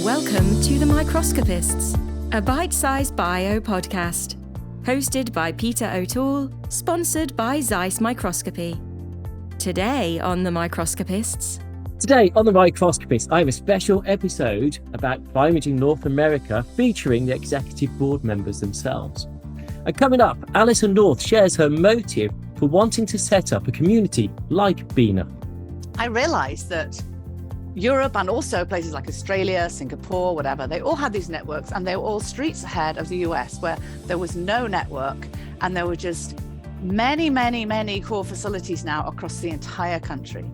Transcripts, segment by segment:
Welcome to The Microscopists, a bite-sized bio podcast. Hosted by Peter O'Toole, sponsored by Zeiss Microscopy. Today on The Microscopists. Today on The Microscopists, I have a special episode about BioImaging North America featuring the executive board members themselves. And coming up, Alison North shares her motive for wanting to set up a community like BINA. I realised that Europe and also places like Australia, Singapore, whatever, they all had these networks and they were all streets ahead of the US where there was no network and there were just many core facilities now across the entire country.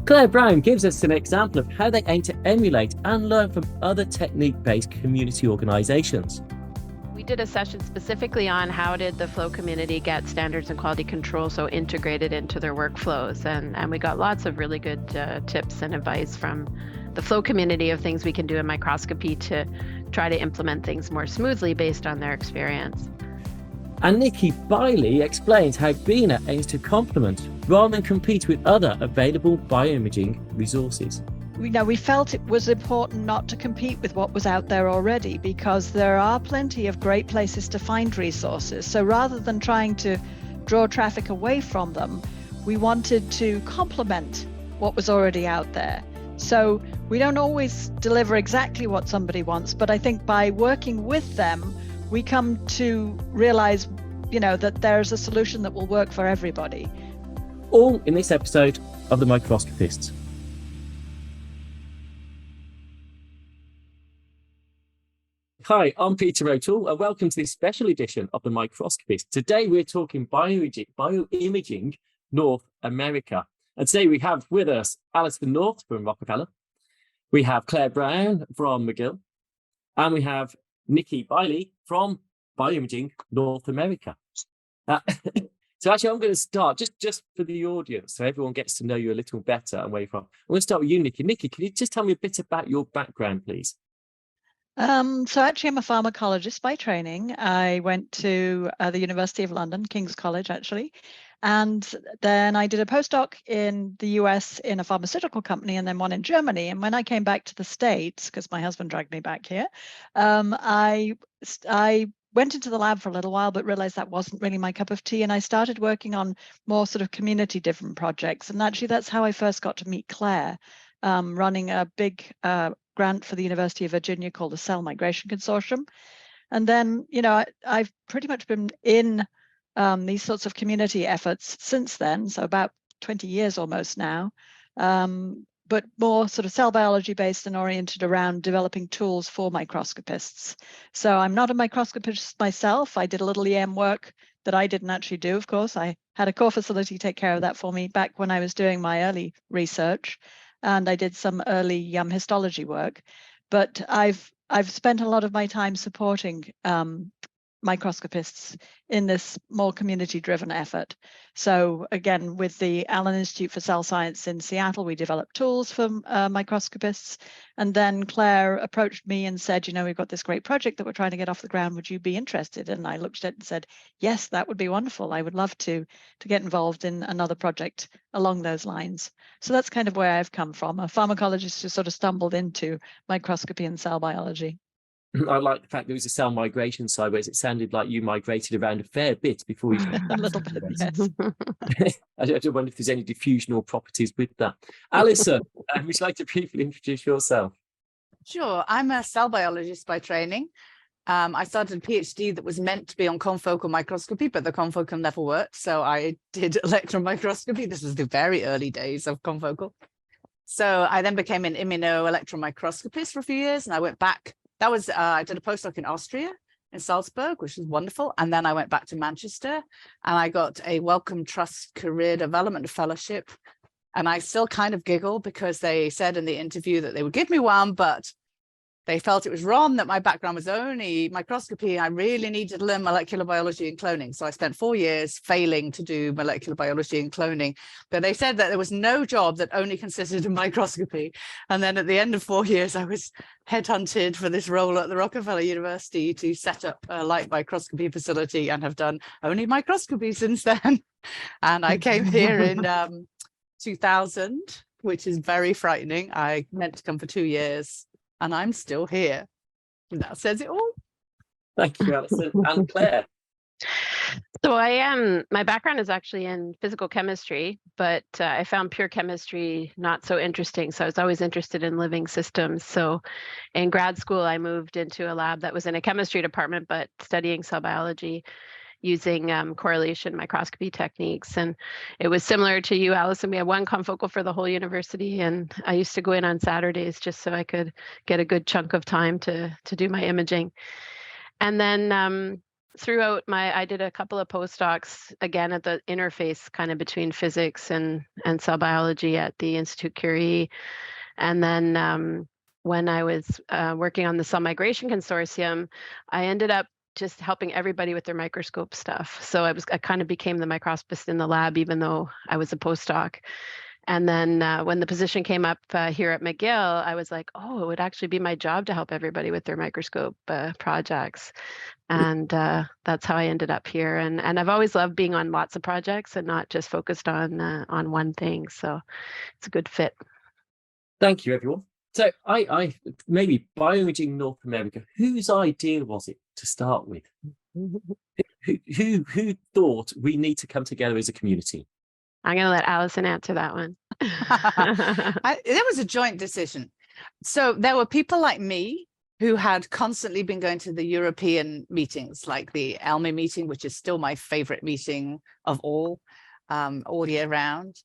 Claire Brown gives us an example of how they aim to emulate and learn from other technique-based community organisations. We did a session specifically on how did the flow community get standards and quality control so integrated into their workflows. And we got lots of really good tips and advice from the flow community of things we can do in microscopy to try to implement things more smoothly based on their experience. And Nikki Bialy explains how BINA aims to complement rather than compete with other available bioimaging resources. We felt it was important not to compete with what was out there already because there are plenty of great places to find resources. So rather than trying to draw traffic away from them, we wanted to complement what was already out there. So we don't always deliver exactly what somebody wants, but I think by working with them, we come to realize, that there's a solution that will work for everybody. All in this episode of The Microscopists. Hi, I'm Peter O'Toole and welcome to this special edition of The Microscopist. Today we're talking bioimaging North America. And today we have with us Alison North from Rockefeller. We have Claire Brown from McGill. And we have Nikki Bialy from BioImaging North America. So actually I'm going to start just for the audience so everyone gets to know you a little better and where you're from. I'm going to start with you, Nikki. Nikki, can you just tell me a bit about your background, please? So actually I'm a pharmacologist by training. I went to the University of London, King's College actually, and then I did a postdoc in the US in a pharmaceutical company and then one in Germany. And when I came back to the States, because my husband dragged me back here, I went into the lab for a little while, but realized that wasn't really my cup of tea. And I started working on more sort of community different projects. And actually that's how I first got to meet Claire, running a big grant for the University of Virginia called the Cell Migration Consortium. And then, I've pretty much been in these sorts of community efforts since then, so about 20 years almost now, but more sort of cell biology based and oriented around developing tools for microscopists. So I'm not a microscopist myself. I did a little EM work that I didn't actually do, of course. I had a core facility take care of that for me back when I was doing my early research. And I did some early histology work, but I've spent a lot of my time supporting microscopists in this more community-driven effort. So again, with the Allen Institute for Cell Science in Seattle, we developed tools for microscopists. And then Claire approached me and said, we've got this great project that we're trying to get off the ground. Would you be interested? And I looked at it and said, yes, that would be wonderful. I would love to get involved in another project along those lines. So that's kind of where I've come from, a pharmacologist who sort of stumbled into microscopy and cell biology. I like the fact there was a cell migration side, whereas it sounded like you migrated around a fair bit before you... A little bit, yes. I don't wonder if there's any diffusional properties with that. Alison, would you like to briefly introduce yourself? Sure, I'm a cell biologist by training. I started a PhD that was meant to be on confocal microscopy, but the confocal never worked. So I did electron microscopy. This was the very early days of confocal. So I then became an immunoelectron microscopist for a few years, and I went back. That was, I did a postdoc in Austria, in Salzburg, which was wonderful. And then I went back to Manchester and I got a Wellcome Trust Career Development Fellowship. And I still kind of giggle because they said in the interview that they would give me one, but they felt it was wrong that my background was only microscopy. I really needed to learn molecular biology and cloning. So I spent 4 years failing to do molecular biology and cloning. But they said that there was no job that only consisted of microscopy. And then at the end of 4 years, I was headhunted for this role at the Rockefeller University to set up a light microscopy facility and have done only microscopy since then. And I came here in 2000, which is very frightening. I meant to come for 2 years. and I'm still here. And that says it all. Thank you, Alison. And Claire. So my background is actually in physical chemistry, but I found pure chemistry not so interesting. So I was always interested in living systems. So in grad school, I moved into a lab that was in a chemistry department, but studying cell biology using correlation microscopy techniques. And it was similar to you, Alison. We had one confocal for the whole university, and I used to go in on Saturdays just so I could get a good chunk of time to do my imaging. And then throughout I did a couple of postdocs, again, at the interface kind of between physics and cell biology at the Institut Curie. And then when I was working on the Cell Migration Consortium, I ended up just helping everybody with their microscope stuff. So I kind of became the microscopist in the lab, even though I was a postdoc. And then when the position came up here at McGill, I was like, oh, it would actually be my job to help everybody with their microscope projects. And that's how I ended up here. And I've always loved being on lots of projects and not just focused on one thing. So it's a good fit. Thank you, everyone. So I maybe BioImaging North America, whose idea was it to start with? Who thought we need to come together as a community? I'm going to let Alison answer that one. There was a joint decision. So there were people like me who had constantly been going to the European meetings, like the ELMI meeting, which is still my favorite meeting of all year round.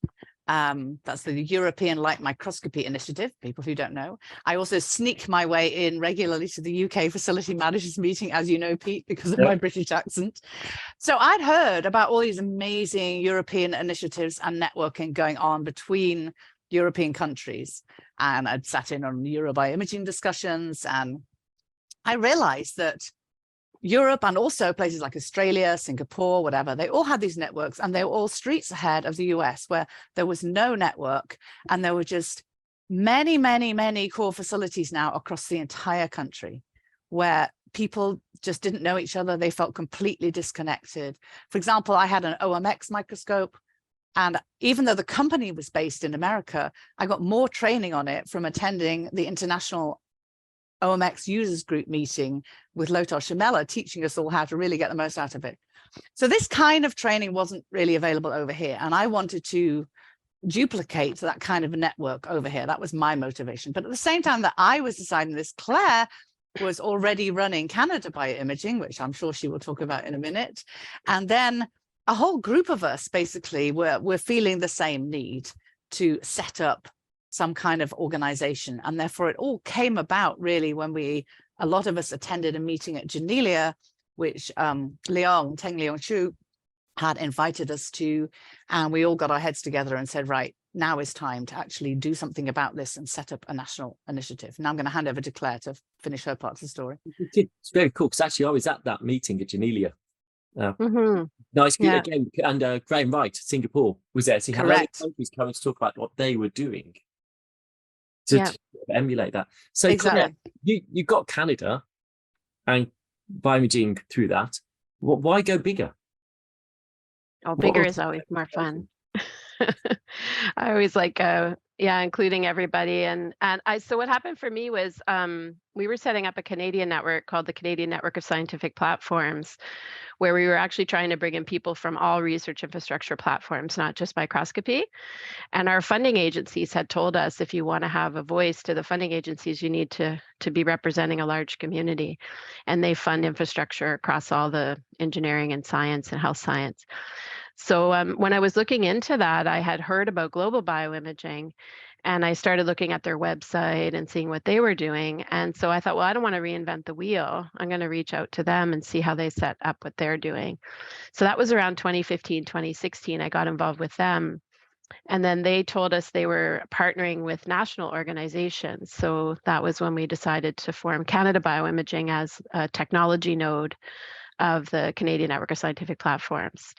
That's the European Light Microscopy Initiative, people who don't know. I also sneak my way in regularly to the UK Facility Managers meeting, as you know, Pete, because of my British accent. So I'd heard about all these amazing European initiatives and networking going on between European countries. And I'd sat in on Euro-bioimaging discussions, and I realized that Europe and also places like Australia, Singapore, whatever, they all had these networks, and they were all streets ahead of the US, where there was no network, and there were just many, many, many core facilities now across the entire country where people just didn't know each other. They felt completely disconnected. For example, I had an OMX microscope, and even though the company was based in America, I got more training on it from attending the International OMX Users Group meeting with Lothar Schimella, teaching us all how to really get the most out of it. So this kind of training wasn't really available over here, and I wanted to duplicate that kind of a network over here. That was my motivation. But at the same time that I was deciding this, Claire was already running Canada BioImaging, which I'm sure she will talk about in a minute. And then a whole group of us basically were feeling the same need to set up some kind of organization. And therefore it all came about really when a lot of us attended a meeting at Genelia, which Teng Leong Chu had invited us to, and we all got our heads together and said, right, now is time to actually do something about this and set up a national initiative. Now I'm going to hand over to Claire to finish her part of the story. It's very cool, because actually I was at that meeting at Genelia. Nice, yeah. Again, and Graham Wright, Singapore, was there. So he had other countries coming to talk about what they were doing to emulate that. So exactly. Claire, you got Canada and BioImaging through that. Why go bigger? Oh, bigger is always more fun. I always like including everybody. And so what happened for me was we were setting up a Canadian network called the Canadian Network of Scientific Platforms, where we were actually trying to bring in people from all research infrastructure platforms, not just microscopy. And our funding agencies had told us, if you want to have a voice to the funding agencies, you need to be representing a large community. And they fund infrastructure across all the engineering and science and health science. So when I was looking into that, I had heard about global bioimaging, and I started looking at their website and seeing what they were doing. And so I thought, well, I don't want to reinvent the wheel. I'm going to reach out to them and see how they set up what they're doing. So that was around 2015, 2016. I got involved with them. And then they told us they were partnering with national organizations. So that was when we decided to form Canada BioImaging as a technology node of the Canadian Network of Scientific Platforms.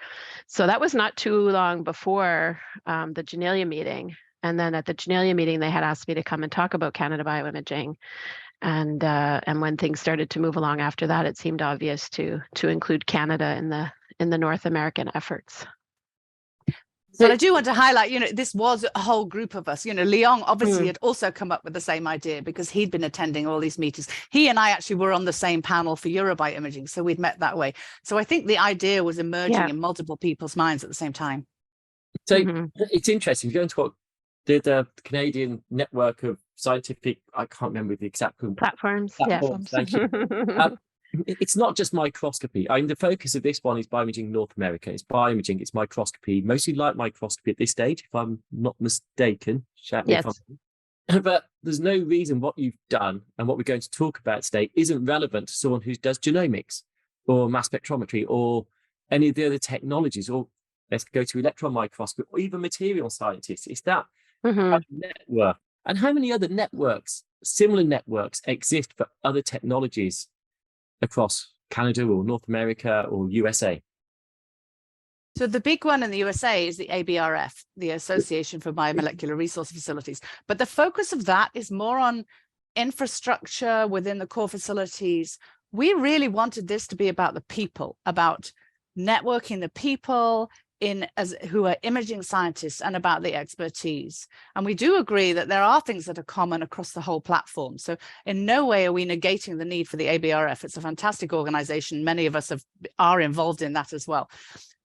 So that was not too long before the Genelia meeting. And then at the Genelia meeting, they had asked me to come and talk about Canada BioImaging. And when things started to move along after that, it seemed obvious to include Canada in the North American efforts. But I do want to highlight, this was a whole group of us. Leon obviously had also come up with the same idea because he'd been attending all these meetings. He and I actually were on the same panel for BioImaging, so we'd met that way. So I think the idea was emerging in multiple people's minds at the same time. So it's interesting. You're going to what the Canadian network of scientific, I can't remember the exact platforms. Thank you. It's not just microscopy. The focus of this one is bioimaging North America. It's bioimaging, it's microscopy, mostly light microscopy at this stage, if I'm not mistaken. Shout me if I'm... But there's no reason what you've done and what we're going to talk about today isn't relevant to someone who does genomics or mass spectrometry or any of the other technologies, or let's go to electron microscopy or even material scientists. It's that network. And how many other networks, similar networks, exist for other technologies across Canada or North America or USA? So the big one in the USA is the ABRF, the Association for Biomolecular Resource Facilities. But the focus of that is more on infrastructure within the core facilities. We really wanted this to be about the people, about networking the people who are imaging scientists and about the expertise. And we do agree that there are things that are common across the whole platform. So in no way are we negating the need for the ABRF. It's a fantastic organization. Many of us are involved in that as well.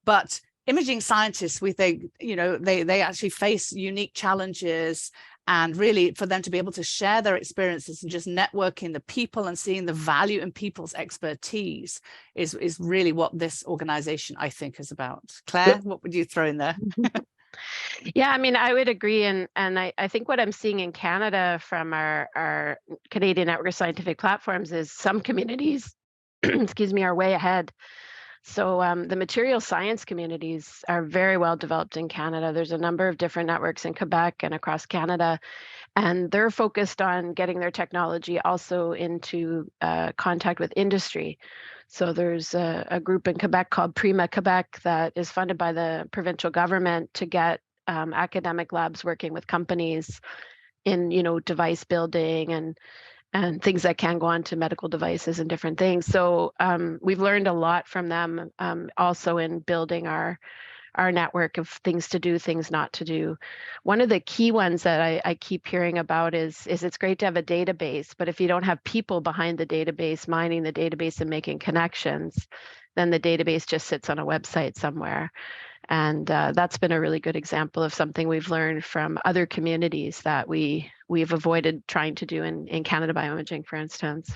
But imaging scientists, we think, they actually face unique challenges, and really for them to be able to share their experiences and just networking the people and seeing the value in people's expertise is really what this organization, I think, is about. Claire, what would you throw in there? Yeah, I would agree. And I think what I'm seeing in Canada from our Canadian Network of Scientific Platforms is some communities, excuse me, are way ahead. So the material science communities are very well developed in Canada. There's a number of different networks in Quebec and across Canada, and they're focused on getting their technology also into contact with industry. So there's a group in Quebec called Prima Quebec that is funded by the provincial government to get academic labs working with companies in, device building and things that can go on to medical devices and different things. So we've learned a lot from them, also in building our network of things to do, things not to do. One of the key ones that I keep hearing about is it's great to have a database, but if you don't have people behind the database, mining the database and making connections, then the database just sits on a website somewhere. And that's been a really good example of something we've learned from other communities that we've avoided trying to do in Canada Bioimaging, for instance.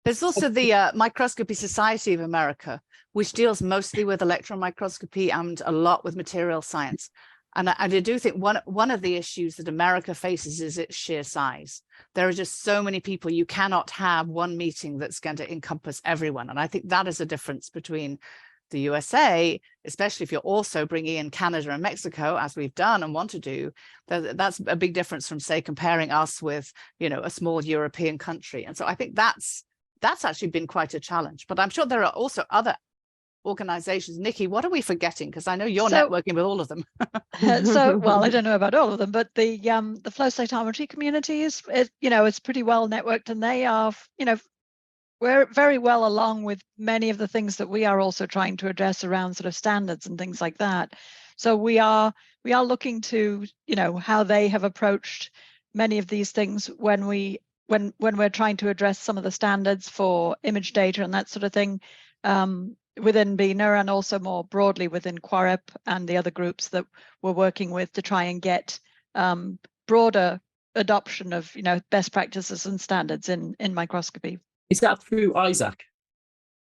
There's also the Microscopy Society of America, which deals mostly with electron microscopy and a lot with material science. And I do think one of the issues that America faces is its sheer size. There are just so many people. You cannot have one meeting that's going to encompass everyone. And I think that is a difference between the USA, especially if you're also bringing in Canada and Mexico, as we've done and want to do. That's a big difference from, say, comparing us with, a small European country. And so I think that's actually been quite a challenge. But I'm sure there are also other organizations. Nikki, what are we forgetting? Because I know you're networking with all of them. Well, I don't know about all of them, but the flow cytometry community is pretty well networked, and they are, we're very well along with many of the things that we are also trying to address around sort of standards and things like that. So we are looking to, how they have approached many of these things when we're trying to address some of the standards for image data and that sort of thing within BINA, and also more broadly within QUAREP and the other groups that we're working with to try and get broader adoption of, best practices and standards in microscopy. Is that through Isaac,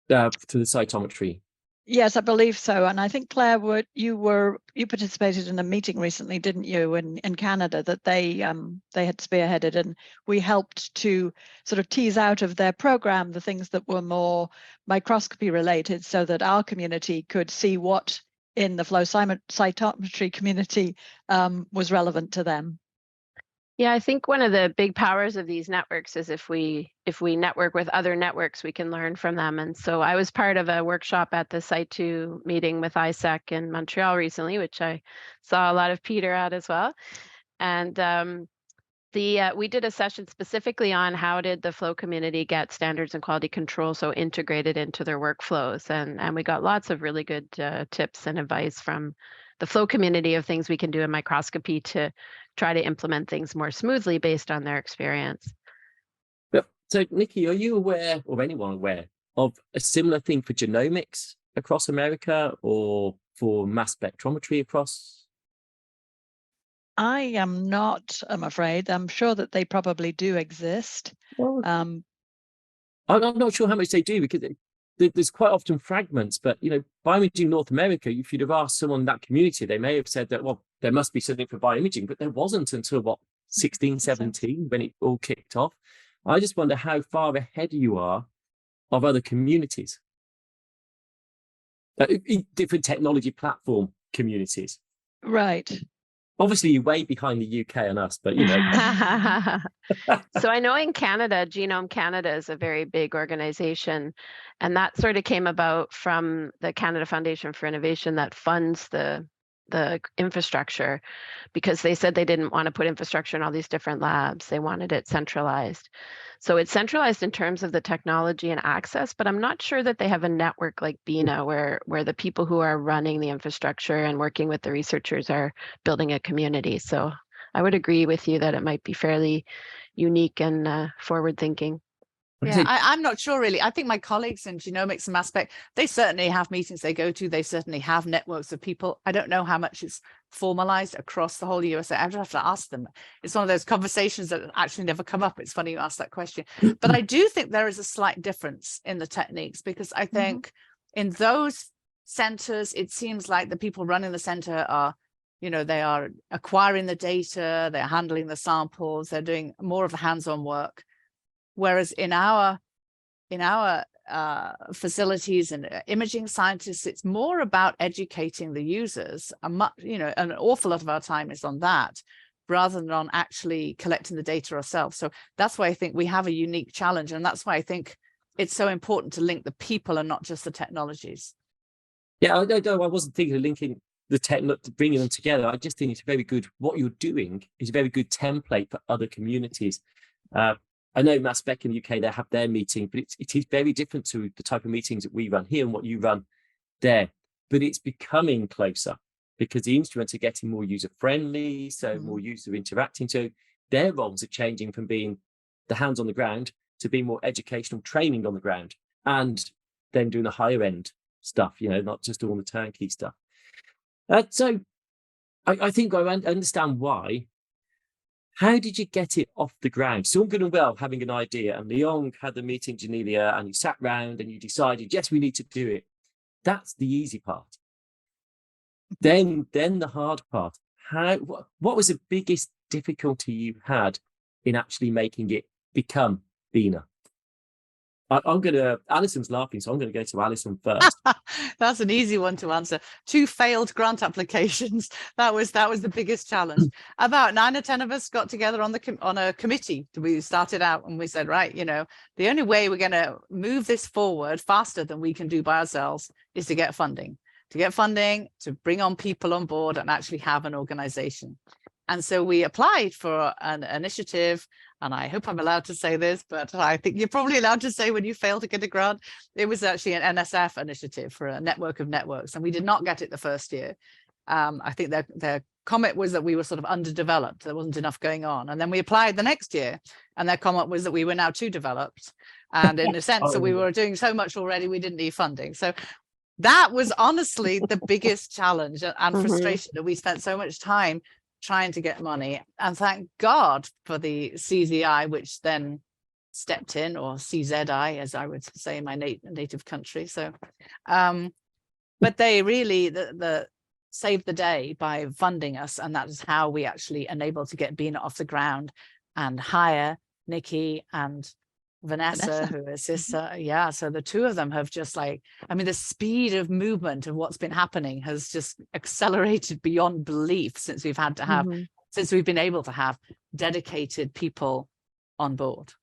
to the cytometry? Yes, I believe so. And I think, Claire, you participated in a meeting recently, didn't you, in Canada, that they had spearheaded, and we helped to sort of tease out of their program the things that were more microscopy related, so that our community could see what in the flow cytometry community was relevant to them. Yeah, I think one of the big powers of these networks is if we network with other networks, we can learn from them. And so I was part of a workshop at the Site2 meeting with ISAC in Montreal recently, which I saw a lot of Peter at as well. And we did a session specifically on how did the flow community get standards and quality control so integrated into their workflows. And we got lots of really good tips and advice from the flow community of things we can do in microscopy to try to implement things more smoothly based on their experience. But, so, Nikki, are you aware, or anyone aware, of a similar thing for genomics across America or for mass spectrometry across? I am not, I'm afraid. I'm sure that they probably do exist. Well, I'm not sure how much they do, because there's quite often fragments, but, BioImaging North America, if you'd have asked someone in that community, they may have said that, well, there must be something for bioimaging, but there wasn't until, 16, 17, when it all kicked off. I just wonder how far ahead you are of other communities, different technology platform communities. Right. Obviously, you're way behind the UK and us, but So I know in Canada, Genome Canada is a very big organization, and that sort of came about from the Canada Foundation for Innovation that funds the infrastructure, because they said they didn't want to put infrastructure in all these different labs. They wanted it centralized. So it's centralized in terms of the technology and access, but I'm not sure that they have a network like BINA where the people who are running the infrastructure and working with the researchers are building a community. So I would agree with you that it might be fairly unique and forward thinking. Yeah, I'm not sure really. I think my colleagues in genomics and mass spec, they certainly have meetings they go to. They certainly have networks of people. I don't know how much it's formalized across the whole USA. I would have to ask them. It's one of those conversations that actually never come up. It's funny you asked that question. But I do think there is a slight difference in the techniques, because I think in those centers, it seems like the people running the center are, they are acquiring the data, they're handling the samples, they're doing more of the hands-on work. Whereas in our facilities and imaging scientists, it's more about educating the users. An awful lot of our time is on that, rather than on actually collecting the data ourselves. So that's why I think we have a unique challenge, and that's why I think it's so important to link the people and not just the technologies. Yeah, I wasn't thinking of linking the technology, bringing them together. I just think it's very good. What you're doing is a very good template for other communities. I know Mass Spec in the UK, they have their meeting, but it is very different to the type of meetings that we run here and what you run there. But it's becoming closer because the instruments are getting more user-friendly, so more user interacting. So their roles are changing from being the hands on the ground to being more educational training on the ground, and then doing the higher end stuff, not just all the turnkey stuff. So I think I understand why. How did you get it off the ground? So all good and well having an idea, and Leon had the meeting in Geneva, and you sat round and you decided, yes, we need to do it. That's the easy part. Then the hard part. What was the biggest difficulty you had in actually making it become BINA? Alison's laughing, so I'm going to go to Alison first. That's an easy one to answer. 2 failed grant applications. That was the biggest challenge. About 9 or 10 of us got together on a committee. We started out and we said, right, the only way we're going to move this forward faster than we can do by ourselves is to get funding. To bring on people on board and actually have an organization. And so we applied for an initiative, and I hope I'm allowed to say this, but I think you're probably allowed to say when you fail to get a grant. It was actually an NSF initiative for a network of networks, and we did not get it the first year. I think their comment was that we were sort of underdeveloped. There wasn't enough going on. And then we applied the next year, and their comment was that we were now too developed. And in a sense that we were doing so much already, we didn't need funding. So that was honestly the biggest challenge and frustration, that we spent so much time trying to get money, and thank God for the CZI, which then stepped in, or CZI, as I would say in my native country. So, but they really saved the day by funding us, and that is how we actually enabled to get BINA off the ground and hire Nikki and Vanessa, who assists her. Yeah, so the two of them have just the speed of movement of what's been happening has just accelerated beyond belief since we've been able to have dedicated people on board.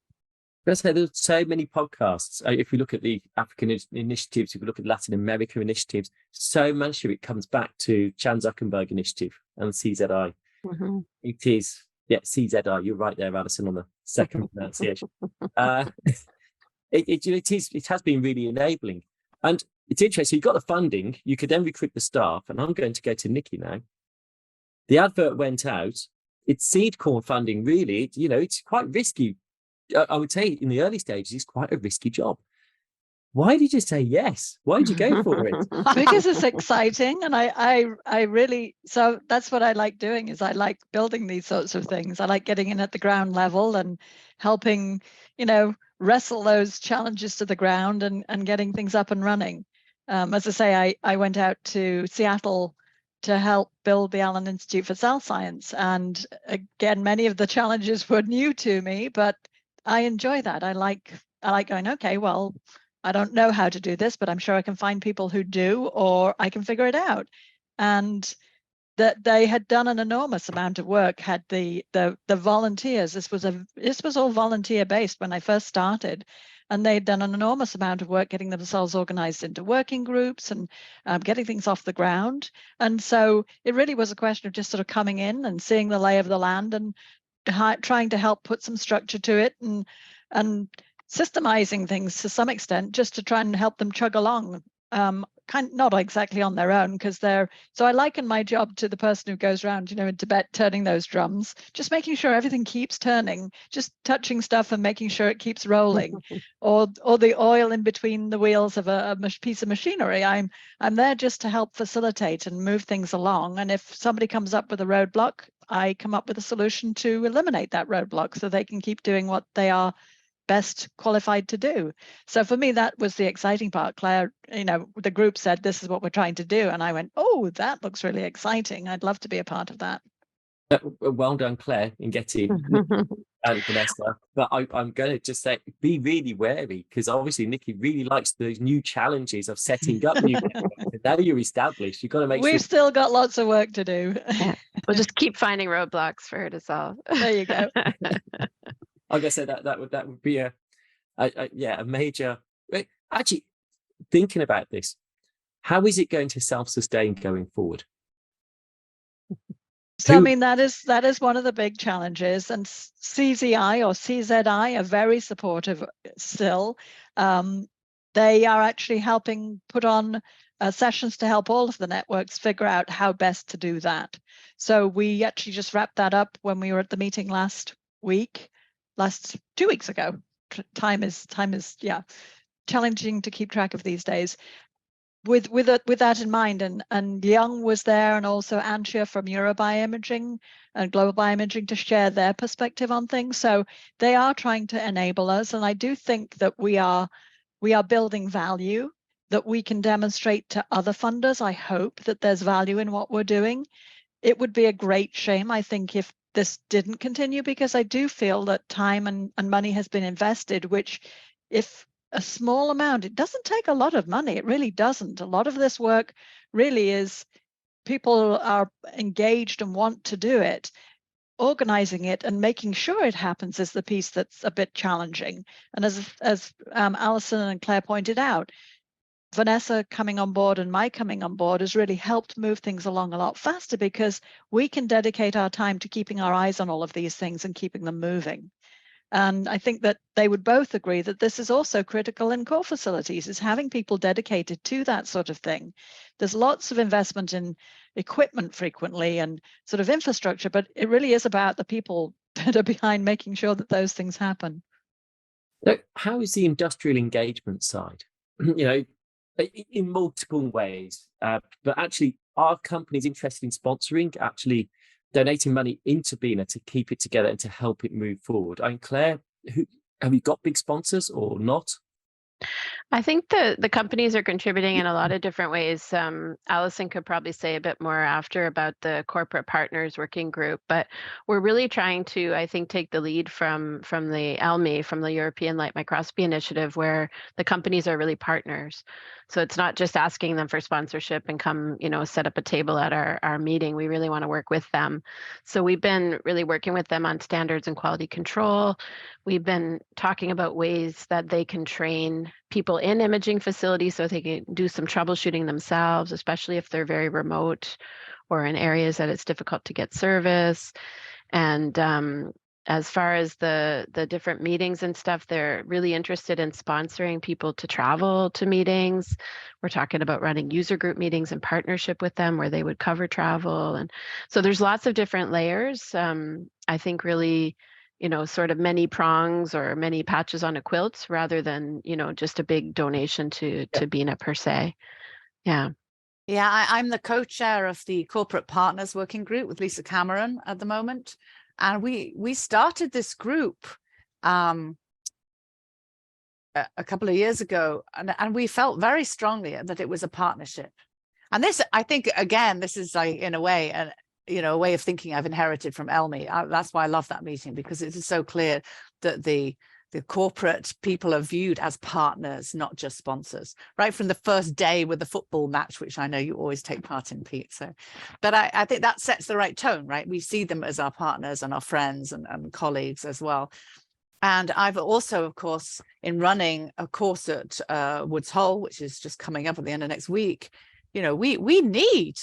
Let's say there's so many podcasts. If we look at the African initiatives, if we look at Latin America initiatives, so much of it comes back to Chan Zuckerberg initiative and CZI. It is. Yeah, CZI, you're right there, Alison, on the second pronunciation. It has been really enabling. And, it's interesting. You got the funding, you could then recruit the staff, and I'm going to go to Nikki now. The advert went out. It's seed corn funding, really. It's quite risky. I would say in the early stages, it's quite a risky job. Why did you say yes? Why did you go for it? Because it's exciting, and I really, so that's what I like doing, is I like building these sorts of things. I like getting in at the ground level and helping, wrestle those challenges to the ground and getting things up and running. As I say, I went out to Seattle to help build the Allen Institute for Cell Science, and again, many of the challenges were new to me, but I enjoy that. I like going, okay, well, I don't know how to do this, but I'm sure I can find people who do, or I can figure it out. And that they had done an enormous amount of work, had the volunteers. This was all volunteer based when I first started, and they'd done an enormous amount of work getting themselves organized into working groups and getting things off the ground. And so it really was a question of just sort of coming in and seeing the lay of the land and trying to help put some structure to it and systemizing things to some extent, just to try and help them chug along, not exactly on their own, because so I liken my job to the person who goes around, in Tibet turning those drums, just making sure everything keeps turning, just touching stuff and making sure it keeps rolling, or the oil in between the wheels of a piece of machinery. I'm there just to help facilitate and move things along, and if somebody comes up with a roadblock, I come up with a solution to eliminate that roadblock so they can keep doing what they are best qualified to do. So for me, that was the exciting part. Claire, the group said, this is what we're trying to do. And I went, oh, that looks really exciting. I'd love to be a part of that. Well done, Claire, in getting and Vanessa. But I'm going to just say, be really wary, because obviously Nikki really likes those new challenges of setting up new networks. Now you're established, you've got to make sure. We've still got lots of work to do. Yeah. We'll just keep finding roadblocks for her to solve. There you go. Like I said, that would be a major. Actually, thinking about this, how is it going to self-sustain going forward? So I mean, that is one of the big challenges, and CZI or CZI are very supportive still. They are actually helping put on sessions to help all of the networks figure out how best to do that. So we actually just wrapped that up when we were at the meeting last 2 weeks ago. Time is challenging to keep track of these days. With that in mind, and Young was there, and also Antje from BioImaging and Global BioImaging to share their perspective on things. So they are trying to enable us, and I do think that we are building value that we can demonstrate to other funders. I hope that there's value in what we're doing. It would be a great shame, I think, if this didn't continue, because I do feel that time and money has been invested, which, if a small amount, it doesn't take a lot of money. It really doesn't. A lot of this work really is people are engaged and want to do it. Organizing it and making sure it happens is the piece that's a bit challenging. And as Alison and Claire pointed out, Vanessa coming on board and my coming on board has really helped move things along a lot faster, because we can dedicate our time to keeping our eyes on all of these things and keeping them moving. And I think that they would both agree that this is also critical in core facilities, is having people dedicated to that sort of thing. There's lots of investment in equipment frequently and sort of infrastructure, but it really is about the people that are behind making sure that those things happen. Now, how is the industrial engagement side? In multiple ways, but actually, are companies interested in sponsoring, actually donating money into BINA to keep it together and to help it move forward? And Claire, have you got big sponsors or not? I think the companies are contributing in a lot of different ways. Alison could probably say a bit more after about the corporate partners working group, but we're really trying to, I think, take the lead from the ELMI, from the European Light Microscopy Initiative, where the companies are really partners. So it's not just asking them for sponsorship and come, set up a table at our meeting. We really want to work with them. So we've been really working with them on standards and quality control. We've been talking about ways that they can train people in imaging facilities so they can do some troubleshooting themselves, especially if they're very remote or in areas that it's difficult to get service. And as far as the different meetings and stuff, they're really interested in sponsoring people to travel to meetings. We're talking about running user group meetings in partnership with them where they would cover travel. And so there's lots of different layers. I think really, sort of many prongs or many patches on a quilt rather than, just a big donation to BINA per se. Yeah. Yeah, I'm the co-chair of the Corporate Partners Working Group with Lisa Cameron at the moment. And we started this group a couple of years ago, and we felt very strongly that it was a partnership. And this, I think, again, this is like, in a way, a way of thinking I've inherited from Elmi. That's why I love that meeting, because it is so clear that the corporate people are viewed as partners, not just sponsors, right from the first day with the football match, which I know you always take part in, Pete. So, but I think that sets the right tone, right? We see them as our partners and our friends and colleagues as well. And I've also, of course, in running a course at Woods Hole, which is just coming up at the end of next week, we need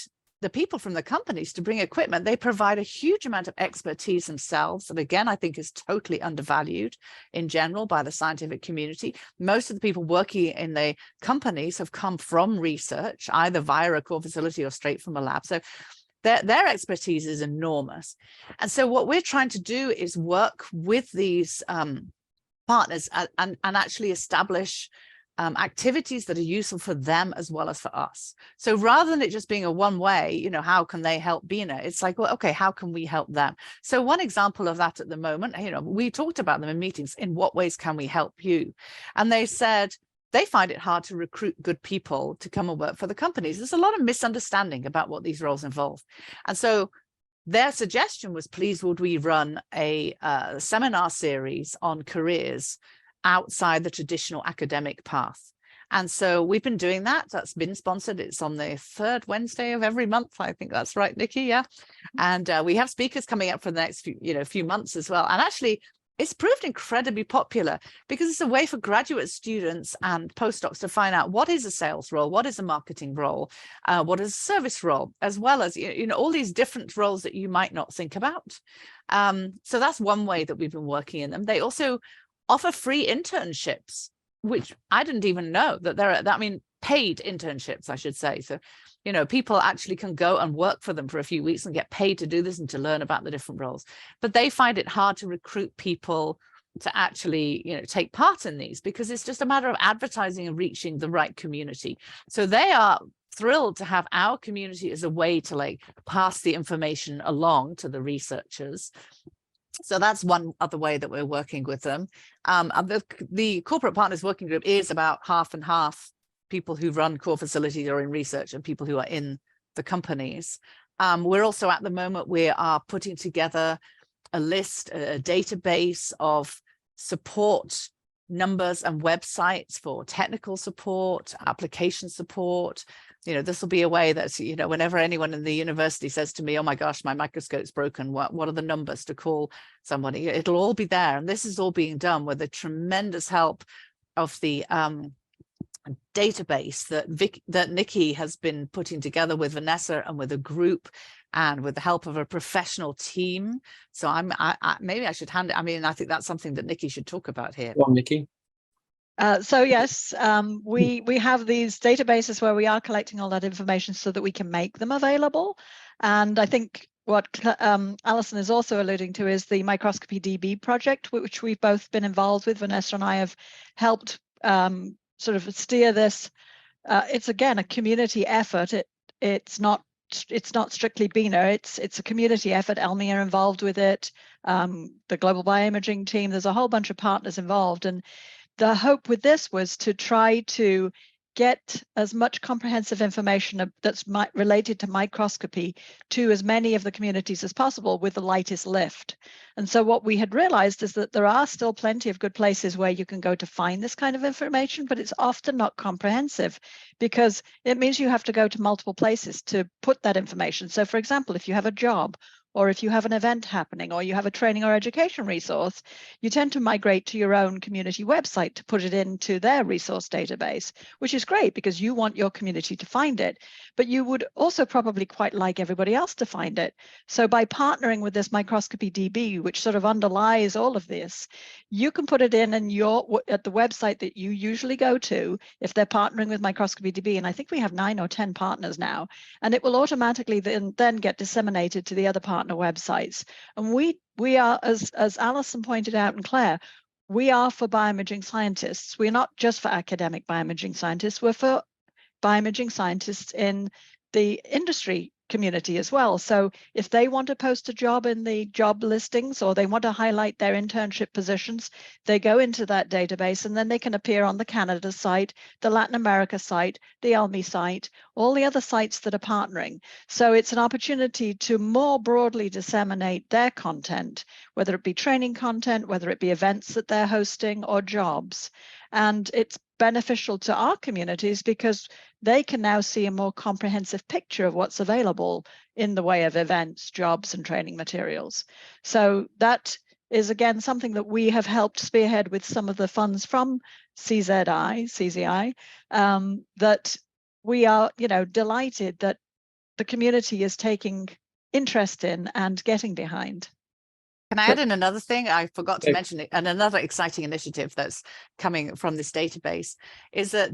the people from the companies to bring equipment. They provide a huge amount of expertise themselves. And again, I think is totally undervalued in general by the scientific community. Most of the people working in the companies have come from research, either via a core facility or straight from a lab. So their expertise is enormous. And so what we're trying to do is work with these partners and actually establish activities that are useful for them as well as for us. So rather than it just being a one way, how can they help BINA? It's like, well, okay, how can we help them? So one example of that at the moment, we talked about them in meetings. In what ways can we help you? And they said they find it hard to recruit good people to come and work for the companies. There's a lot of misunderstanding about what these roles involve. And so their suggestion was, please, would we run a seminar series on careers outside the traditional academic path? And so we've been doing that. That's been sponsored. It's on the third Wednesday of every month. I think that's right, Nikki. Yeah. And we have speakers coming up for the next few months as well. And actually, it's proved incredibly popular because it's a way for graduate students and postdocs to find out what is a sales role, what is a marketing role, what is a service role, as well as all these different roles that you might not think about. So that's one way that we've been working in them. They also offer free internships, which I didn't even know that there are, paid internships, I should say. So, people actually can go and work for them for a few weeks and get paid to do this and to learn about the different roles. But they find it hard to recruit people to actually, take part in these because it's just a matter of advertising and reaching the right community. So they are thrilled to have our community as a way to pass the information along to the researchers. So that's one other way that we're working with them. The Corporate Partners Working Group is about half and half people who run core facilities or in research and people who are in the companies. We're also at the moment, we are putting together a list, a database of support numbers and websites for technical support, application support. This will be a way that, whenever anyone in the university says to me, oh my gosh, my microscope's broken, what are the numbers to call somebody? It'll all be there. And this is all being done with the tremendous help of the database that Nikki has been putting together with Vanessa and with a group and with the help of a professional team. So maybe I should hand it. I think that's something that Nikki should talk about here. Well, Nikki. So yes, we have these databases where we are collecting all that information so that we can make them available. And I think what Alison is also alluding to is the Microscopy DB project, which we've both been involved with. Vanessa and I have helped sort of steer this. It's again a community effort. It's not strictly BINA. It's a community effort. Elmi are involved with it. The global bioimaging team. There's a whole bunch of partners involved, and the hope with this was to try to get as much comprehensive information that's related to microscopy to as many of the communities as possible with the lightest lift. And so what we had realized is that there are still plenty of good places where you can go to find this kind of information, but it's often not comprehensive because it means you have to go to multiple places to put that information. So for example, if you have a job, or if you have an event happening, or you have a training or education resource, you tend to migrate to your own community website to put it into their resource database, which is great because you want your community to find it, but you would also probably quite like everybody else to find it. So by partnering with this Microscopy DB, which sort of underlies all of this, you can put it in and at the website that you usually go to, if they're partnering with Microscopy DB, and I think we have 9 or 10 partners now, and it will automatically then get disseminated to the other partner websites. And we are, as Alison pointed out, and Claire, we are for bioimaging scientists. We're not just for academic bioimaging scientists, we're for bioimaging scientists in the industry community as well. So if they want to post a job in the job listings, or they want to highlight their internship positions, they go into that database, and then they can appear on the Canada site, the Latin America site, the ELMI site, all the other sites that are partnering. So it's an opportunity to more broadly disseminate their content, whether it be training content, whether it be events that they're hosting, or jobs. And it's beneficial to our communities because they can now see a more comprehensive picture of what's available in the way of events, jobs, and training materials. So that is, again, something that we have helped spearhead with some of the funds from CZI, that we are, delighted that the community is taking interest in and getting behind. Can I add in another thing? I forgot to mention it, and another exciting initiative that's coming from this database is that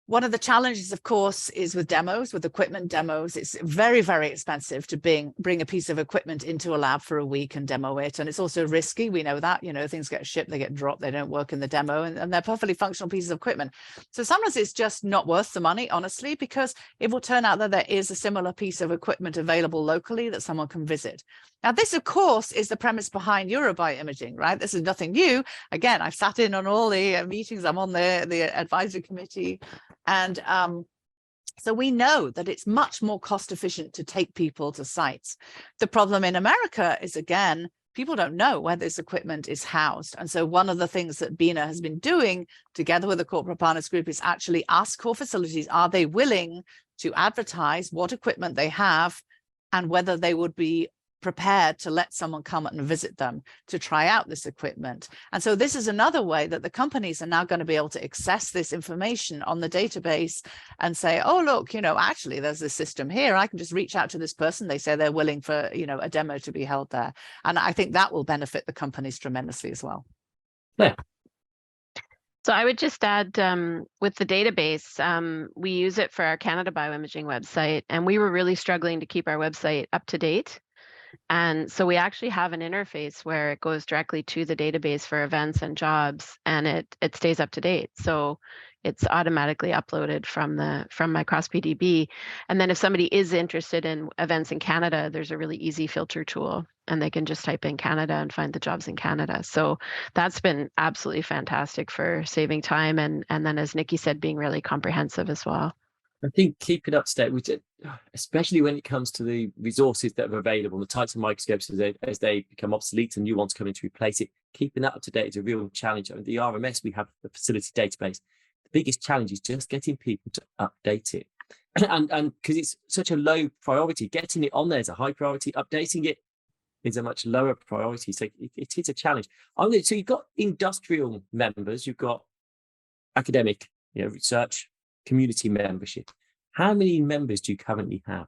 one of the challenges, of course, is with demos, with equipment demos. It's very, very expensive to bring a piece of equipment into a lab for a week and demo it. And it's also risky. We know that, things get shipped, they get dropped, they don't work in the demo, and they're perfectly functional pieces of equipment. So sometimes it's just not worth the money, honestly, because it will turn out that there is a similar piece of equipment available locally that someone can visit. Now, this, of course, is the premise behind BioImaging, right? This is nothing new. Again, I've sat in on all the meetings. I'm on the advisory committee. And so we know that it's much more cost efficient to take people to sites. The problem in America is, again, people don't know where this equipment is housed. And so one of the things that BINA has been doing together with the Corporate Partners Group is actually ask core facilities, are they willing to advertise what equipment they have and whether they would be prepared to let someone come and visit them to try out this equipment. And so this is another way that the companies are now going to be able to access this information on the database and say, oh, look, actually there's this system here. I can just reach out to this person. They say they're willing for, a demo to be held there. And I think that will benefit the companies tremendously as well. Yeah. So I would just add with the database, we use it for our Canada BioImaging website, and we were really struggling to keep our website up to date. And so we actually have an interface where it goes directly to the database for events and jobs, and it stays up to date. So it's automatically uploaded from Microscopy DB. And then if somebody is interested in events in Canada, there's a really easy filter tool, and they can just type in Canada and find the jobs in Canada. So that's been absolutely fantastic for saving time. And then, as Nikki said, being really comprehensive as well. I think keeping up to date with it, especially when it comes to the resources that are available, the types of microscopes as they become obsolete and new ones come in to replace it, keeping that up to date is a real challenge. I mean, the RMS, we have the facility database. The biggest challenge is just getting people to update it. And because it's such a low priority, getting it on there is a high priority, updating it is a much lower priority. So it is a challenge. So you've got industrial members, you've got academic, research, community membership. How many members do you currently have?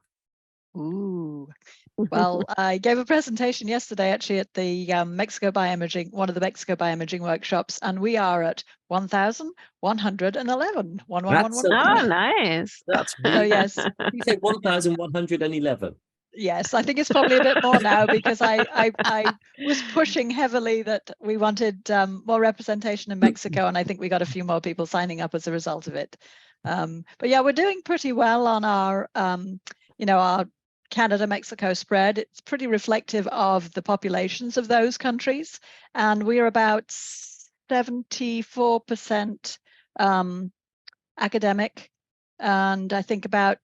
Ooh, well, I gave a presentation yesterday actually at the Mexico BioImaging, one of the Mexico BioImaging workshops, and we are at 1,111. Oh, nice. That's really, so yes. You said 1,111. Yes, I think it's probably a bit more now because I was pushing heavily that we wanted more representation in Mexico, and I think we got a few more people signing up as a result of it. But yeah, we're doing pretty well on our, our Canada-Mexico spread. It's pretty reflective of the populations of those countries, and we're about 74% academic, and I think about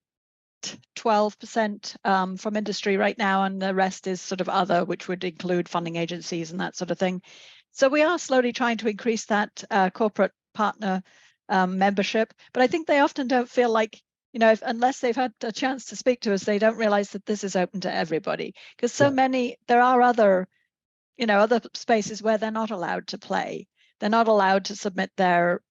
12% from industry right now, and the rest is sort of other, which would include funding agencies and that sort of thing. So we are slowly trying to increase that corporate partner membership, but I think they often don't feel like unless they've had a chance to speak to us, they don't realize that this is open to everybody, because there are other spaces where they're not allowed to play. They're not allowed to submit their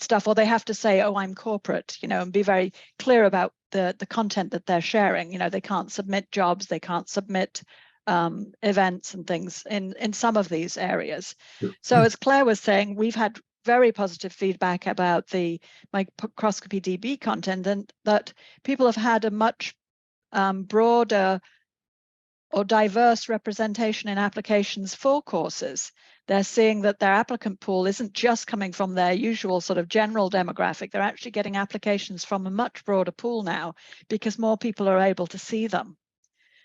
stuff, or they have to say, oh, I'm corporate, and be very clear about the content that they're sharing. They can't submit jobs, they can't submit events and things in some of these areas. So as Claire was saying, we've had very positive feedback about the Microscopy DB content, and that people have had a much broader or diverse representation in applications for courses. They're seeing that their applicant pool isn't just coming from their usual sort of general demographic. They're actually getting applications from a much broader pool now, because more people are able to see them.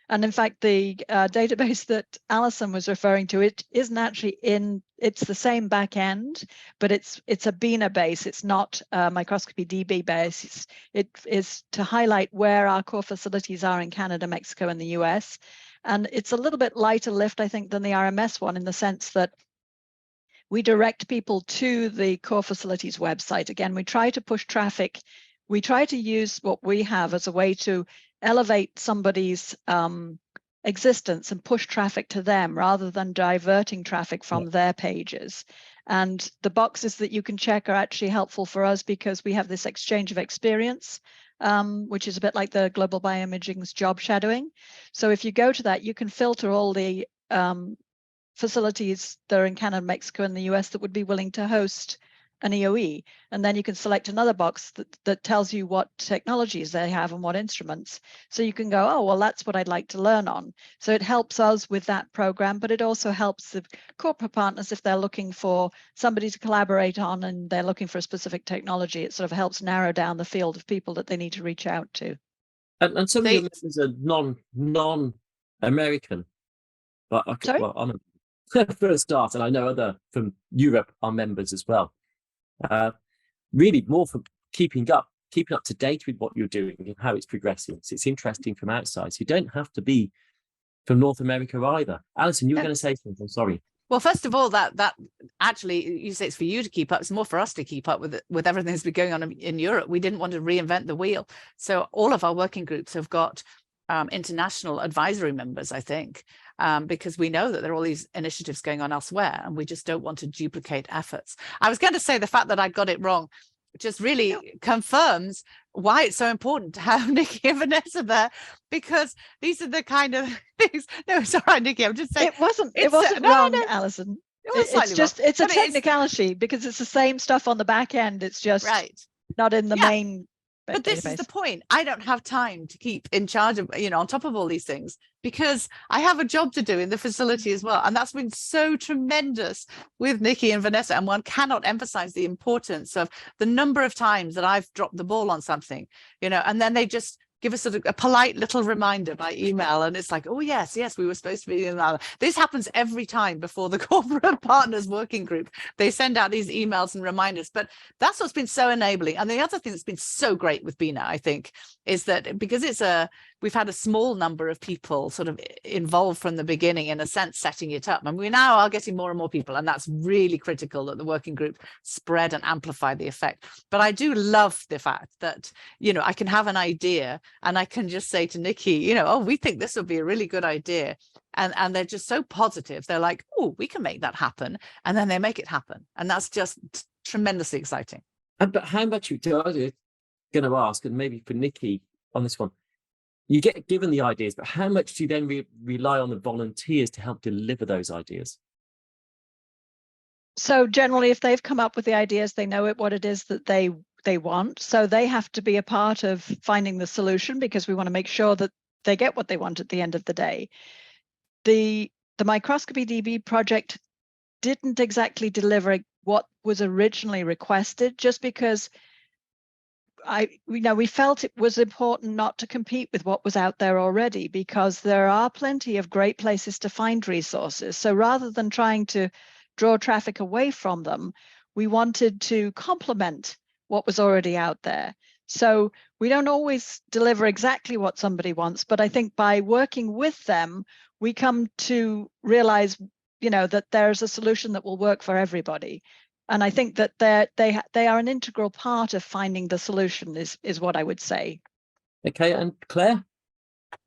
And in fact, the database that Alison was referring to, it isn't actually it's the same back end, but it's a BINA base. It's not a Microscopy DB base. It is to highlight where our core facilities are in Canada, Mexico, and the US. And it's a little bit lighter lift, I think, than the RMS one, in the sense that we direct people to the core facilities website. Again, we try to push traffic. We try to use what we have as a way to elevate somebody's existence and push traffic to them, rather than diverting traffic from their pages. And the boxes that you can check are actually helpful for us, because we have this exchange of experience, which is a bit like the Global BioImaging's job shadowing. So if you go to that, you can filter all the facilities that are in Canada, Mexico, and the US that would be willing to host an EOE, and then you can select another box that tells you what technologies they have and what instruments. So you can go, oh, well, that's what I'd like to learn on. So it helps us with that program, but it also helps the corporate partners if they're looking for somebody to collaborate on and they're looking for a specific technology. It sort of helps narrow down the field of people that they need to reach out to. And some of your members are non-American. But Sorry? Well, I'm for a start, and I know other from Europe are members as well. Really more for keeping up to date with what you're doing and how it's progressing. So it's interesting from outside. So you don't have to be from North America either. Alison, you were going to say something. Sorry. Well, first of all, that actually, you say it's for you to keep up. It's more for us to keep up with everything that's been going on in Europe. We didn't want to reinvent the wheel. So all of our working groups have got international advisory members, I think, because we know that there are all these initiatives going on elsewhere, and we just don't want to duplicate efforts. I was going to say the fact that I got it wrong just really confirms why it's so important to have Nikki and Vanessa there, because these are the kind of things. No, it's all right, Nikki. I'm just saying it wasn't wrong, Alison. It's a technicality, because it's the same stuff on the back end. It's just not in the main. But this is the point. I don't have time to keep in charge of, on top of all these things, because I have a job to do in the facility as well. And that's been so tremendous with Nikki and Vanessa. And one cannot emphasize the importance of the number of times that I've dropped the ball on something, and then they just give us a polite little reminder by email. And it's like, oh, yes, we were supposed to be in that. This happens every time before the corporate partners working group. They send out these emails and reminders. But that's what's been so enabling. And the other thing that's been so great with BINA, I think, is that because we've had a small number of people sort of involved from the beginning, in a sense, setting it up. And we now are getting more and more people. And that's really critical that the working group spread and amplify the effect. But I do love the fact that, I can have an idea and I can just say to Nikki, oh, we think this would be a really good idea. And they're just so positive. They're like, oh, we can make that happen. And then they make it happen. And that's just tremendously exciting. But how much I was going to ask, and maybe for Nikki on this one, you get given the ideas, but how much do you then rely on the volunteers to help deliver those ideas? So generally, if they've come up with the ideas, they know what it is that they want. So they have to be a part of finding the solution, because we want to make sure that they get what they want at the end of the day. The Microscopy DB project didn't exactly deliver what was originally requested, just because we felt it was important not to compete with what was out there already, because there are plenty of great places to find resources. So rather than trying to draw traffic away from them, we wanted to complement what was already out there. So we don't always deliver exactly what somebody wants, but I think by working with them, we come to realize, that there's a solution that will work for everybody. And I think that they are an integral part of finding the solution is what I would say. Okay, and Claire?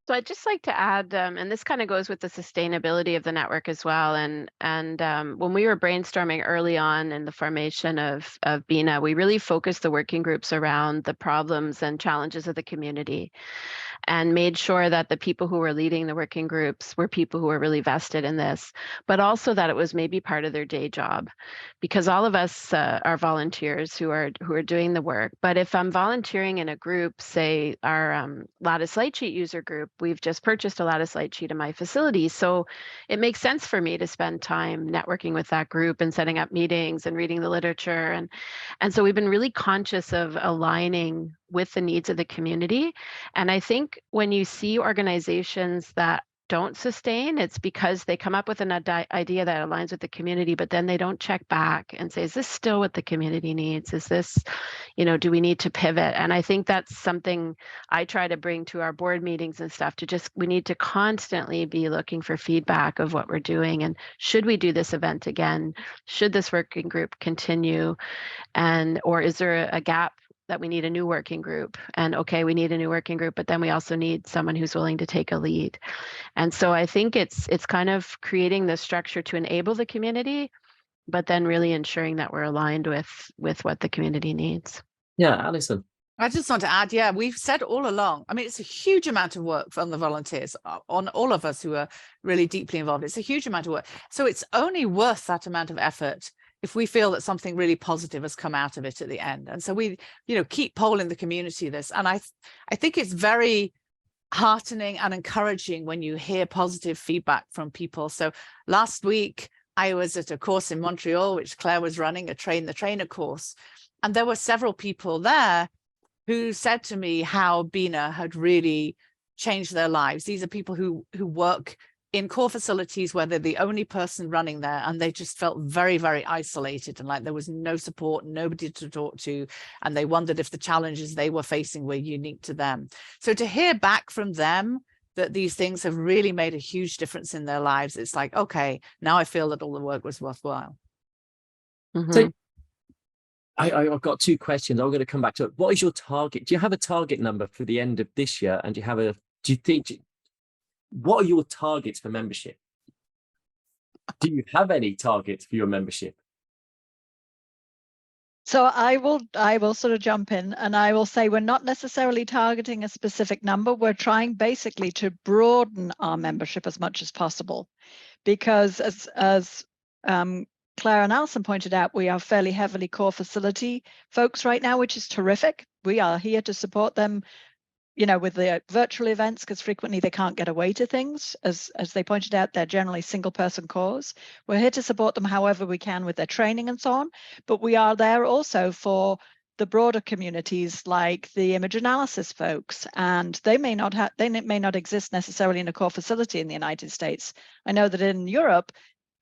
So I'd just like to add, and this kind of goes with the sustainability of the network as well. And when we were brainstorming early on in the formation of BINA, we really focused the working groups around the problems and challenges of the community, and made sure that the people who were leading the working groups were people who were really vested in this, but also that it was maybe part of their day job, because all of us are volunteers who are doing the work. But if I'm volunteering in a group, say our Lattice Light Sheet user group, we've just purchased a Lattice Light Sheet in my facility, so it makes sense for me to spend time networking with that group and setting up meetings and reading the literature, and so we've been really conscious of aligning with the needs of the community. And I think when you see organizations that don't sustain, it's because they come up with an idea that aligns with the community, but then they don't check back and say, is this still what the community needs? Is this, do we need to pivot? And I think that's something I try to bring to our board meetings and stuff, we need to constantly be looking for feedback of what we're doing. And should we do this event again? Should this working group continue? Or is there a gap that we need a new working group? And okay, we need a new working group, but then we also need someone who's willing to take a lead. And so I think it's kind of creating the structure to enable the community, but then really ensuring that we're aligned with what the community needs. Yeah, Alison. I just want to add, yeah, we've said all along, I mean, it's a huge amount of work from the volunteers, on all of us who are really deeply involved. It's a huge amount of work. So it's only worth that amount of effort if we feel that something really positive has come out of it at the end. And so we, keep polling the community this. And I think it's very heartening and encouraging when you hear positive feedback from people. So last week, I was at a course in Montreal, which Claire was running, a Train the Trainer course. And there were several people there who said to me how BINA had really changed their lives. These are people who work in core facilities where they're the only person running there, and they just felt very, very isolated and like there was no support, nobody to talk to, and they wondered if the challenges they were facing were unique to them. So to hear back from them that these things have really made a huge difference in their lives, it's like, okay, now I feel that all the work was worthwhile. Mm-hmm. So I've got two questions. I'm going to come back to it. What is your target? Do you have a target number for the end of this year? And what are your targets for membership? Do you have any targets for your membership? So I will sort of jump in, and I will say we're not necessarily targeting a specific number. We're trying basically to broaden our membership as much as possible, because as Claire and Alison pointed out, we are fairly heavily core facility folks right now, which is terrific. We are here to support them, with the virtual events, because frequently they can't get away to things. As they pointed out, they're generally single person cores. We're here to support them however we can with their training and so on. But we are there also for the broader communities like the image analysis folks, and they may not exist necessarily in a core facility in the United States. I know that in Europe,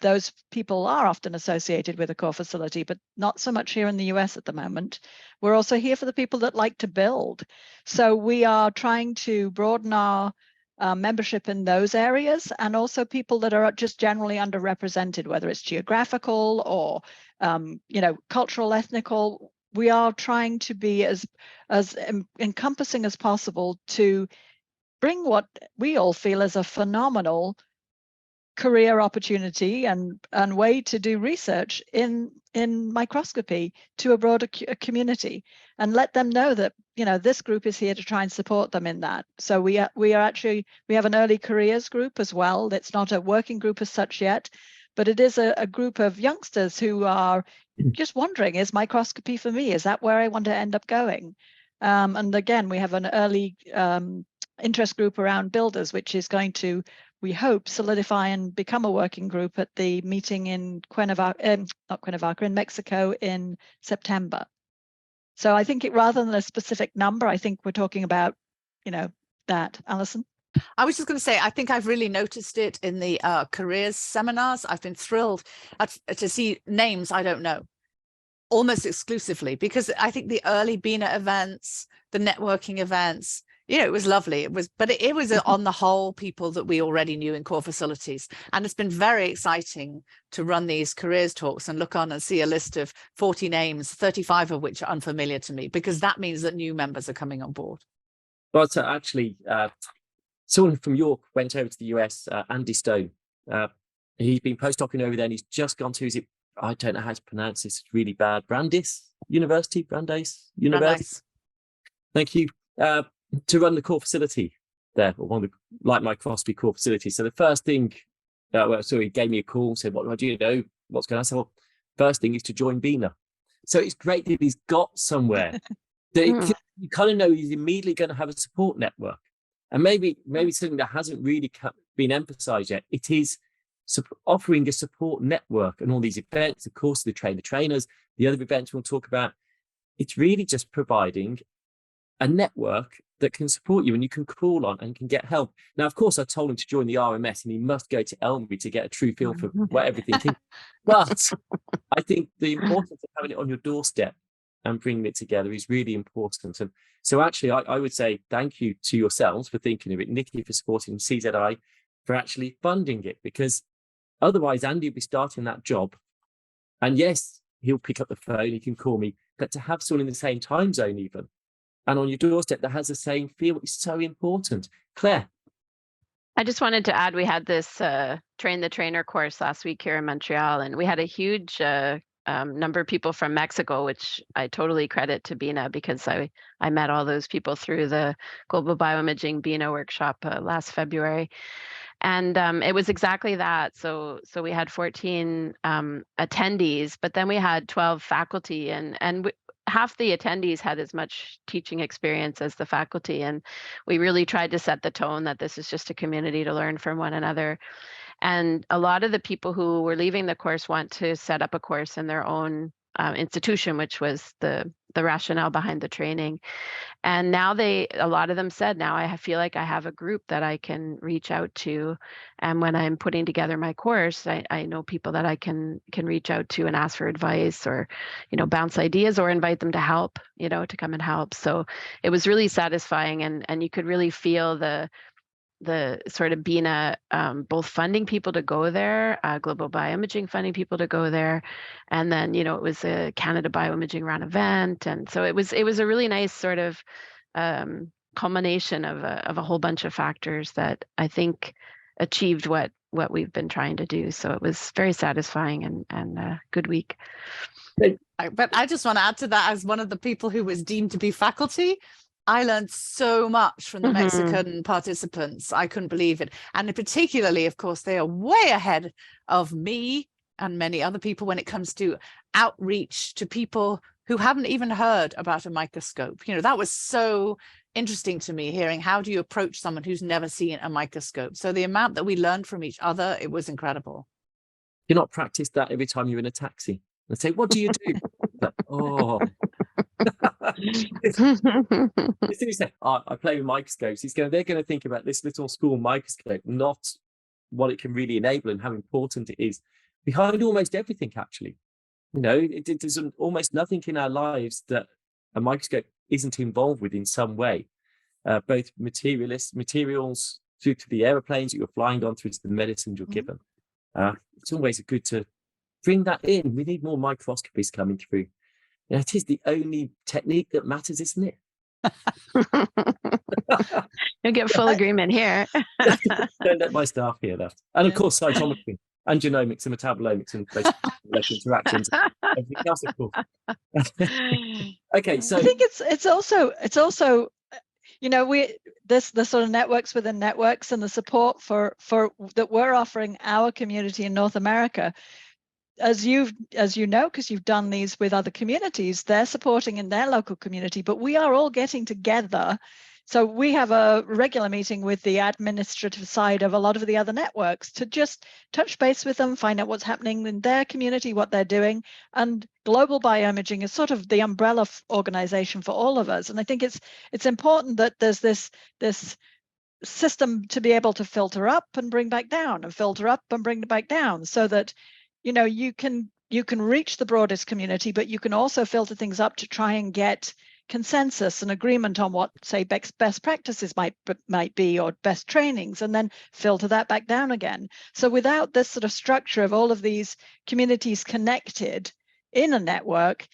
those people are often associated with a core facility, but not so much here in the US at the moment. We're also here for the people that like to build. So we are trying to broaden our membership in those areas, and also people that are just generally underrepresented, whether it's geographical or, cultural, ethnical. We are trying to be as encompassing as possible to bring what we all feel is a phenomenal career opportunity and way to do research in microscopy to a broader community, and let them know that this group is here to try and support them in that. So we have an early careers group as well. It's not a working group as such yet, but it is a group of youngsters who are just wondering, is microscopy for me? Is that where I want to end up going? And again, we have an early interest group around builders, which is going to, we hope, solidify and become a working group at the meeting in in Mexico in September. So I think rather than a specific number, I think we're talking about, that. Alison? I was just going to say, I think I've really noticed it in the careers seminars. I've been thrilled to see names I don't know, almost exclusively, because I think the early BINA events, the networking events, It was lovely. But it was on the whole people that we already knew in core facilities. And it's been very exciting to run these careers talks and look on and see a list of 40 names, 35 of which are unfamiliar to me, because that means that new members are coming on board. But actually, someone from York went over to the US, Andy Stone. He's been postdocing over there, and he's just gone to, I don't know how to pronounce this, it's really bad, Brandeis University. Nice. Thank you. To run the core facility there, or one of the like microscopy core facilities. So the first thing, he gave me a call, said, "What do you know? What's going on?" I said, "Well, first thing is to join BINA." So it's great that he's got somewhere that you kind of know he's immediately going to have a support network, and maybe something that hasn't really been emphasised yet. It is offering a support network, and all these events, of course, the trainers, the other events we'll talk about. It's really just providing a network that can support you and you can call on and can get help. Now, of course, I told him to join the RMS and he must go to Elmbury to get a true feel for what everything is. But I think the importance of having it on your doorstep and bringing it together is really important. And so actually, I would say thank you to yourselves for thinking of it, Nikki for supporting, CZI for actually funding it, because otherwise Andy will be starting that job. And yes, he'll pick up the phone, he can call me, but to have someone in the same time zone even, and on your doorstep that has the same feel is so important. Claire. I just wanted to add, we had this Train the Trainer course last week here in Montreal, and we had a huge number of people from Mexico, which I totally credit to BINA, because I met all those people through the Global Bioimaging BINA workshop last February. And it was exactly that. So we had 14 attendees, but then we had 12 faculty, and half the attendees had as much teaching experience as the faculty. And we really tried to set the tone that this is just a community to learn from one another. And a lot of the people who were leaving the course want to set up a course in their own institution, which was the rationale behind the training. And now a lot of them said, now I feel like I have a group that I can reach out to. And when I'm putting together my course, I know people that I can reach out to and ask for advice, or, bounce ideas, or invite them to help, to come and help. So it was really satisfying, and you could really feel the sort of BINA both funding people to go there, Global Bioimaging funding people to go there, and then it was a Canada Bioimaging run event, and so it was a really nice sort of culmination of a whole bunch of factors that I think achieved what we've been trying to do. So it was very satisfying and a good week. But I just want to add to that, as one of the people who was deemed to be faculty, I learned so much from the Mexican participants. I couldn't believe it. And particularly, of course, they are way ahead of me and many other people when it comes to outreach to people who haven't even heard about a microscope. That was so interesting to me, hearing how do you approach someone who's never seen a microscope. So the amount that we learned from each other, it was incredible. You not practice that every time you're in a taxi and say, what do you do? Like, oh. You say, I play with microscopes. They're going to think about this little school microscope, not what it can really enable and how important it is behind almost everything. Actually, there's almost nothing in our lives that a microscope isn't involved with in some way. Both materials through to the aeroplanes that you're flying on, through to the medicines you're given. It's always good to bring that in. We need more microscopists coming through. It is the only technique that matters, isn't it? You'll get full agreement here. Don't let my staff hear that. And of course, cytometry and genomics and metabolomics and those interactions. Everything else, of course. Okay, so I think it's also the sort of networks within networks, and the support for that we're offering our community in North America. As you know, because you've done these with other communities, they're supporting in their local community, but we are all getting together. So we have a regular meeting with the administrative side of a lot of the other networks to just touch base with them, find out what's happening in their community, what they're doing. And Global Bioimaging is sort of the umbrella organization for all of us. And I think it's important that there's this system to be able to filter up and bring back down, and filter up and bring back down, so that you can reach the broadest community, but you can also filter things up to try and get consensus and agreement on what, say, best practices might be, or best trainings, and then filter that back down again. So without this sort of structure of all of these communities connected in a network,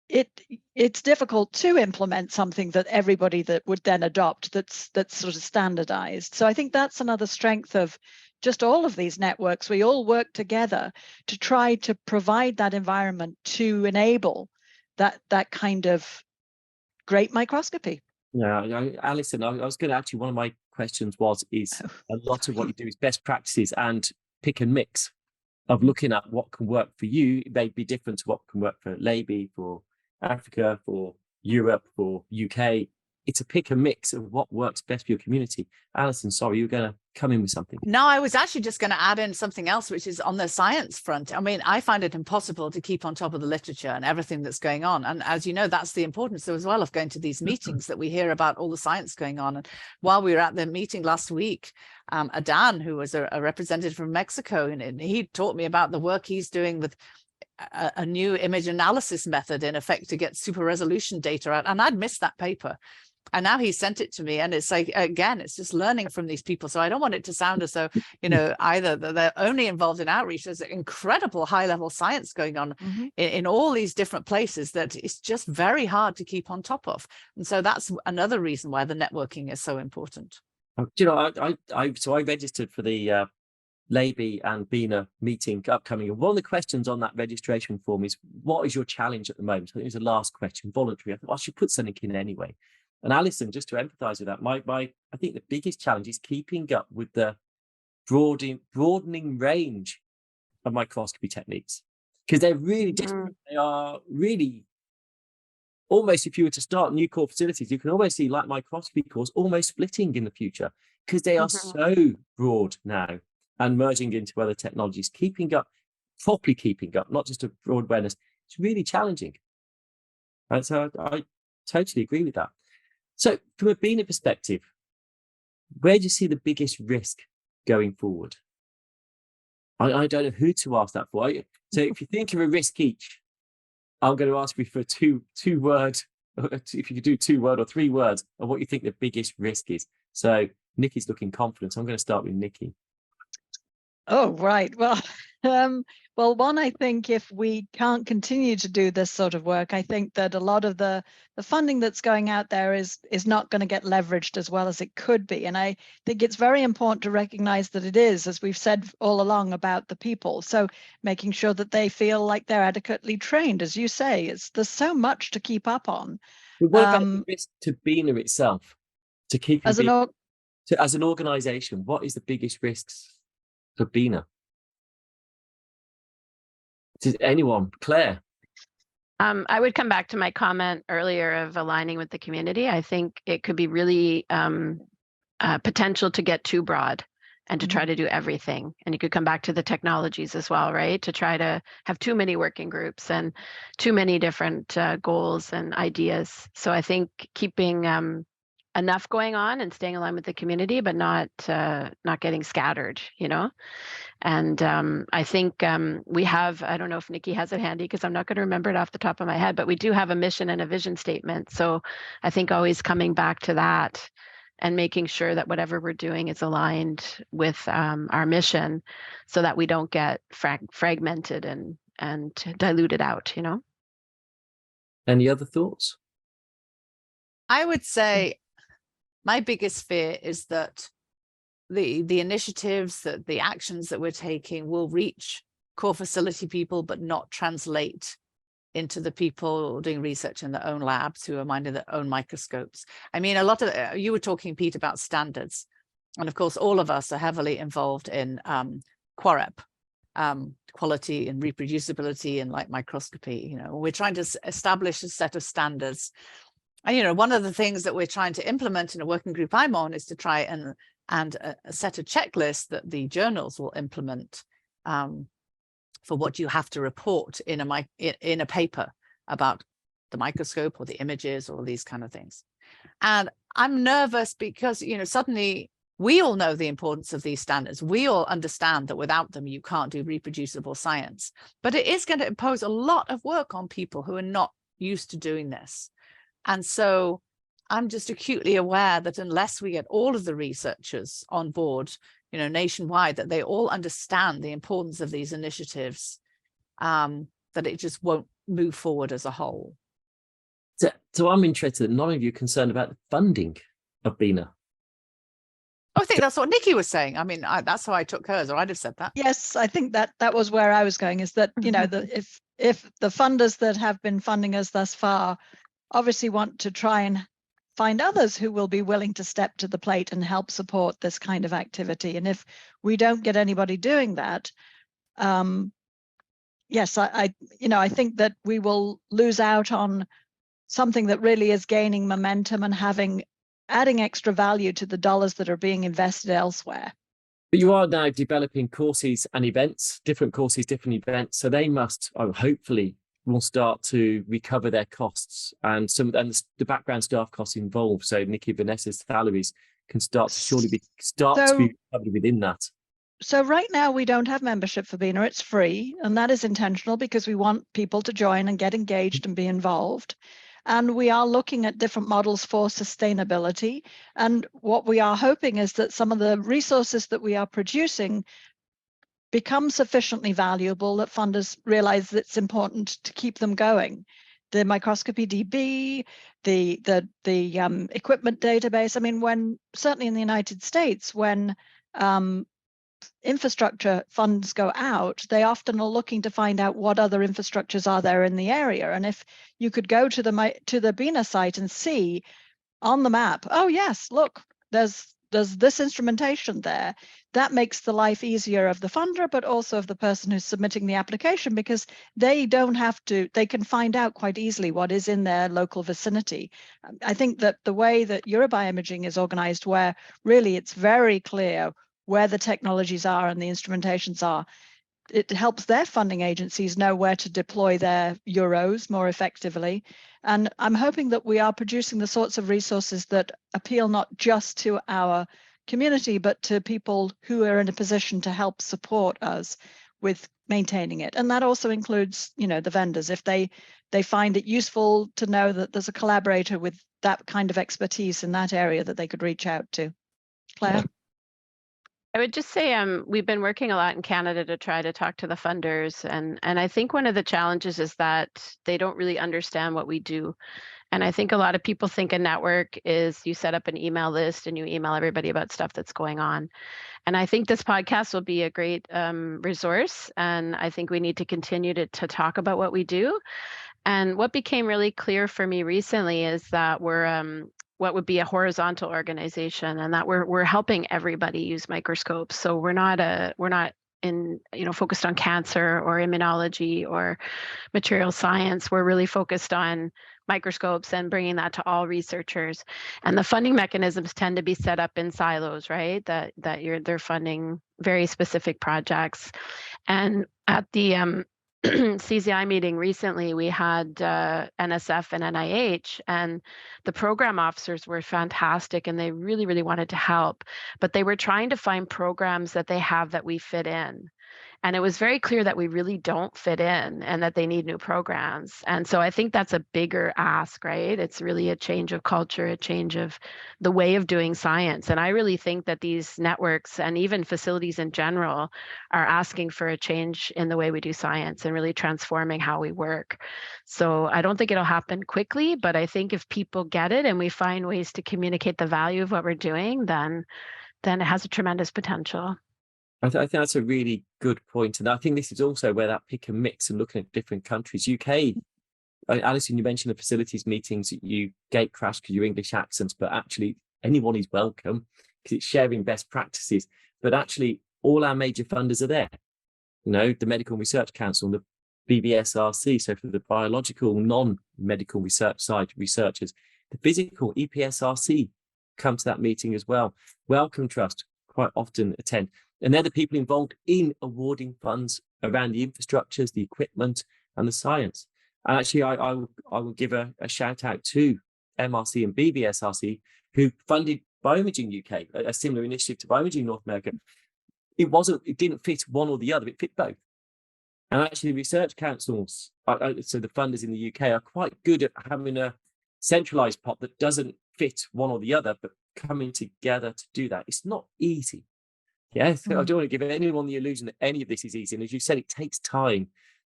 it's difficult to implement something that everybody that would then adopt that's sort of standardized. So I think that's another strength of just all of these networks. We all work together to try to provide that environment to enable that kind of great microscopy. Yeah, Alison, I was going to actually, one of my questions is a lot of what you do is best practices and pick and mix of looking at what can work for you. It may be different to what can work for Laby, for Africa, for Europe, for UK. It's a pick and mix of what works best for your community. Alison, sorry, you were going to come in with something. No, I was actually just going to add in something else, which is on the science front. I mean, I find it impossible to keep on top of the literature and everything that's going on. And as you know, that's the importance as well of going to these meetings, that we hear about all the science going on. And while we were at the meeting last week, Adan, who was a representative from Mexico, and he taught me about the work he's doing with a new image analysis method, in effect, to get super resolution data out. And I'd missed that paper. And now he sent it to me, and it's like, again, it's just learning from these people. So I don't want it to sound as though, either that they're only involved in outreach. There's incredible high-level science going on in all these different places that it's just very hard to keep on top of. And so that's another reason why the networking is so important. I registered for the Laby and BINA meeting upcoming. And one of the questions on that registration form is, what is your challenge at the moment? I think it was the last question, voluntary. I thought, I should put something in anyway. And Alison, just to empathize with that, I think the biggest challenge is keeping up with the broadening range of microscopy techniques, because they're really different. They are really almost, if you were to start new core facilities, you can almost see like microscopy cores almost splitting in the future, because they are so broad now and merging into other technologies. Properly keeping up, not just a broad awareness, it's really challenging. And so I totally agree with that. So from a BINA perspective, where do you see the biggest risk going forward? I don't know who to ask that for. So if you think of a risk each, I'm going to ask you for two word, if you could do 2 word or 3 words of what you think the biggest risk is. So Nikki's looking confident. So I'm going to start with Nikki. Oh, right. Well, one, I think if we can't continue to do this sort of work, I think that a lot of the funding that's going out there is not going to get leveraged as well as it could be. And I think it's very important to recognize that it is, as we've said all along, about the people. So making sure that they feel like they're adequately trained, as you say, there's so much to keep up on. But what about the risk to BINA itself, to keep as an organization? What is the biggest risks for BINA? Does anyone? Claire? I would come back to my comment earlier of aligning with the community. I think it could be really potential to get too broad and to try to do everything. And you could come back to the technologies as well, right? To try to have too many working groups and too many different goals and ideas. So I think keeping enough going on and staying aligned with the community, but not getting scattered, And I think we have, I don't know if Nikki has it handy because I'm not going to remember it off the top of my head, but we do have a mission and a vision statement. So I think always coming back to that and making sure that whatever we're doing is aligned with our mission, so that we don't get fragmented and diluted out, Any other thoughts? I would say my biggest fear is that the initiatives, that the actions that we're taking will reach core facility people, but not translate into the people doing research in their own labs who are minding their own microscopes. I mean, a lot of, you were talking, Pete, about standards. And of course, all of us are heavily involved in QUAREP, quality and reproducibility and like microscopy. We're trying to establish a set of standards. And, one of the things that we're trying to implement in a working group I'm on is to try and set a checklist that the journals will implement for what you have to report in a paper about the microscope or the images or these kind of things. And I'm nervous because, suddenly we all know the importance of these standards. We all understand that without them, you can't do reproducible science. But it is going to impose a lot of work on people who are not used to doing this. And so I'm just acutely aware that unless we get all of the researchers on board, nationwide, that they all understand the importance of these initiatives, that it just won't move forward as a whole. So I'm interested, none of you are concerned about the funding of BINA. I think that's what Nikki was saying. I mean, that's how I took hers, or I'd have said that. Yes, I think that was where I was going, is that, if the funders that have been funding us thus far obviously want to try and find others who will be willing to step to the plate and help support this kind of activity. And if we don't get anybody doing that, yes, I think that we will lose out on something that really is gaining momentum and adding extra value to the dollars that are being invested elsewhere. But you are now developing courses and events, different courses, different events. So they must, hopefully, will start to recover their costs and the background staff costs involved. So Nikki, Vanessa's salaries can start to surely be recovered within that. So right now we don't have membership for BINA. It's free, and that is intentional because we want people to join and get engaged and be involved. And we are looking at different models for sustainability. And what we are hoping is that some of the resources that we are producing become sufficiently valuable that funders realize that it's important to keep them going. The Microscopy DB, the equipment database. I mean, certainly in the United States, when infrastructure funds go out, they often are looking to find out what other infrastructures are there in the area. And if you could go to the BINA site and see on the map, oh yes, look, there's this instrumentation there, that makes the life easier of the funder, but also of the person who's submitting the application, because they can find out quite easily what is in their local vicinity. I think that the way that Eurobioimaging is organized, where really it's very clear where the technologies are and the instrumentations are, it helps their funding agencies know where to deploy their euros more effectively. And I'm hoping that we are producing the sorts of resources that appeal not just to our community, but to people who are in a position to help support us with maintaining it. And that also includes, the vendors. If they find it useful to know that there's a collaborator with that kind of expertise in that area that they could reach out to. Claire? I would just say we've been working a lot in Canada to try to talk to the funders. And I think one of the challenges is that they don't really understand what we do. And I think a lot of people think a network is you set up an email list and you email everybody about stuff that's going on. And I think this podcast will be a great resource. And I think we need to continue to talk about what we do. And what became really clear for me recently is that we're what would be a horizontal organization, and that we're helping everybody use microscopes. So we're not focused on cancer or immunology or material science. We're really focused on microscopes and bringing that to all researchers. And the funding mechanisms tend to be set up in silos, right? That they're funding very specific projects. And at the CZI meeting recently, we had NSF and NIH, and the program officers were fantastic, and they really, really wanted to help, but they were trying to find programs that they have that we fit in. And it was very clear that we really don't fit in and that they need new programs. And so I think that's a bigger ask, right? It's really a change of culture, a change of the way of doing science. And I really think that these networks and even facilities in general are asking for a change in the way we do science and really transforming how we work. So I don't think it'll happen quickly, but I think if people get it and we find ways to communicate the value of what we're doing, then it has a tremendous potential. I think that's a really good point. And I think this is also where that pick and mix and looking at different countries. UK, Alison, you mentioned the facilities meetings that you gate crash because your English accents, but actually anyone is welcome because it's sharing best practices. But actually all our major funders are there. The Medical Research Council, the BBSRC, so for the biological, non-medical research side researchers, the physical EPSRC come to that meeting as well. Wellcome Trust quite often attend. And they're the people involved in awarding funds around the infrastructures, the equipment, and the science. And actually, I will give a shout out to MRC and BBSRC, who funded BioImaging UK, a similar initiative to BioImaging North America. It didn't fit one or the other, it fit both. And actually, research councils, so the funders in the UK, are quite good at having a centralized pot that doesn't fit one or the other, but coming together to do that. It's not easy. Yeah, so I don't want to give anyone the illusion that any of this is easy. And as you said, it takes time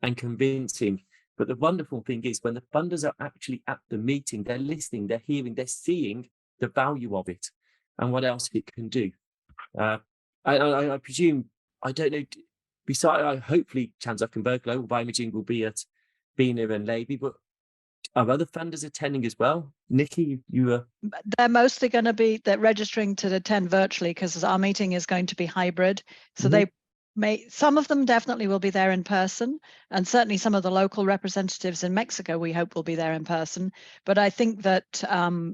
and convincing. But the wonderful thing is when the funders are actually at the meeting, they're listening, they're hearing, they're seeing the value of it and what else it can do. I presume, I don't know, besides, hopefully Chanzuckenberg Global Bioimaging will be at BINA and Levy, but are other funders attending as well? Nikki, you were... They're mostly going to be, they're registering to attend virtually because our meeting is going to be hybrid. So they may, some of them definitely will be there in person, and certainly some of the local representatives in Mexico we hope will be there in person. But I think that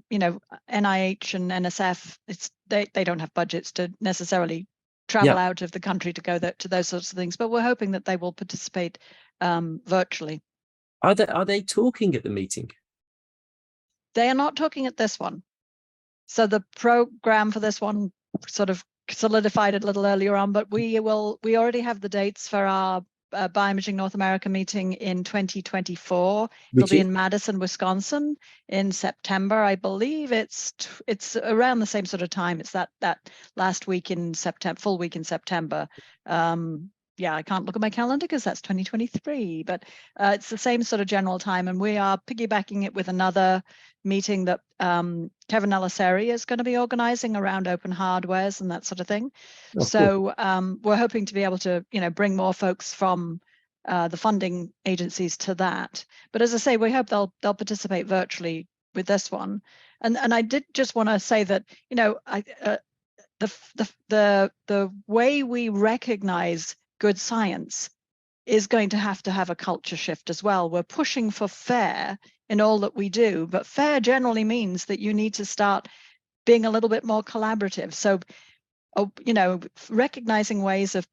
you know, NIH and NSF, they don't have budgets to necessarily travel out of the country to go to those sorts of things, but we're hoping that they will participate virtually. Are they talking at the meeting? They are not talking at this one. So the program for this one sort of solidified a little earlier on, but we already have the dates for our BioImaging North America meeting in 2024. It'll be in Madison, Wisconsin in September. I believe it's around the same sort of time. It's that last week in September, full week in September. Yeah, I can't look at my calendar because that's 2023, but it's the same sort of general time. And we are piggybacking it with another meeting that Kevin Eliseri is going to be organizing around open hardwares and that sort of thing. Oh, so cool. We're hoping to be able to, you know, bring more folks from the funding agencies to that. But as I say, we hope they'll participate virtually with this one. And I did just want to say that, you know, the way we recognize good science is going to have a culture shift as well. We're pushing for fair in all that we do, but fair generally means that you need to start being a little bit more collaborative. So, you know, recognizing ways of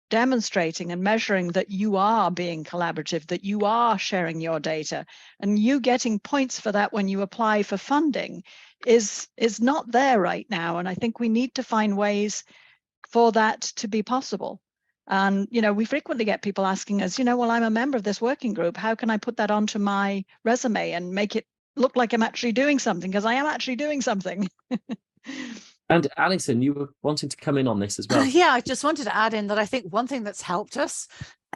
demonstrating and measuring that you are being collaborative, that you are sharing your data, and you getting points for that when you apply for funding is not there right now. And I think we need to find ways for that to be possible. And, you know, we frequently get people asking us, you know, well, I'm a member of this working group. How can I put that onto my resume and make it look like I'm actually doing something? Because I am actually doing something. And Alison, you were wanting to come in on this as well. Yeah, I just wanted to add in that I think one thing that's helped us,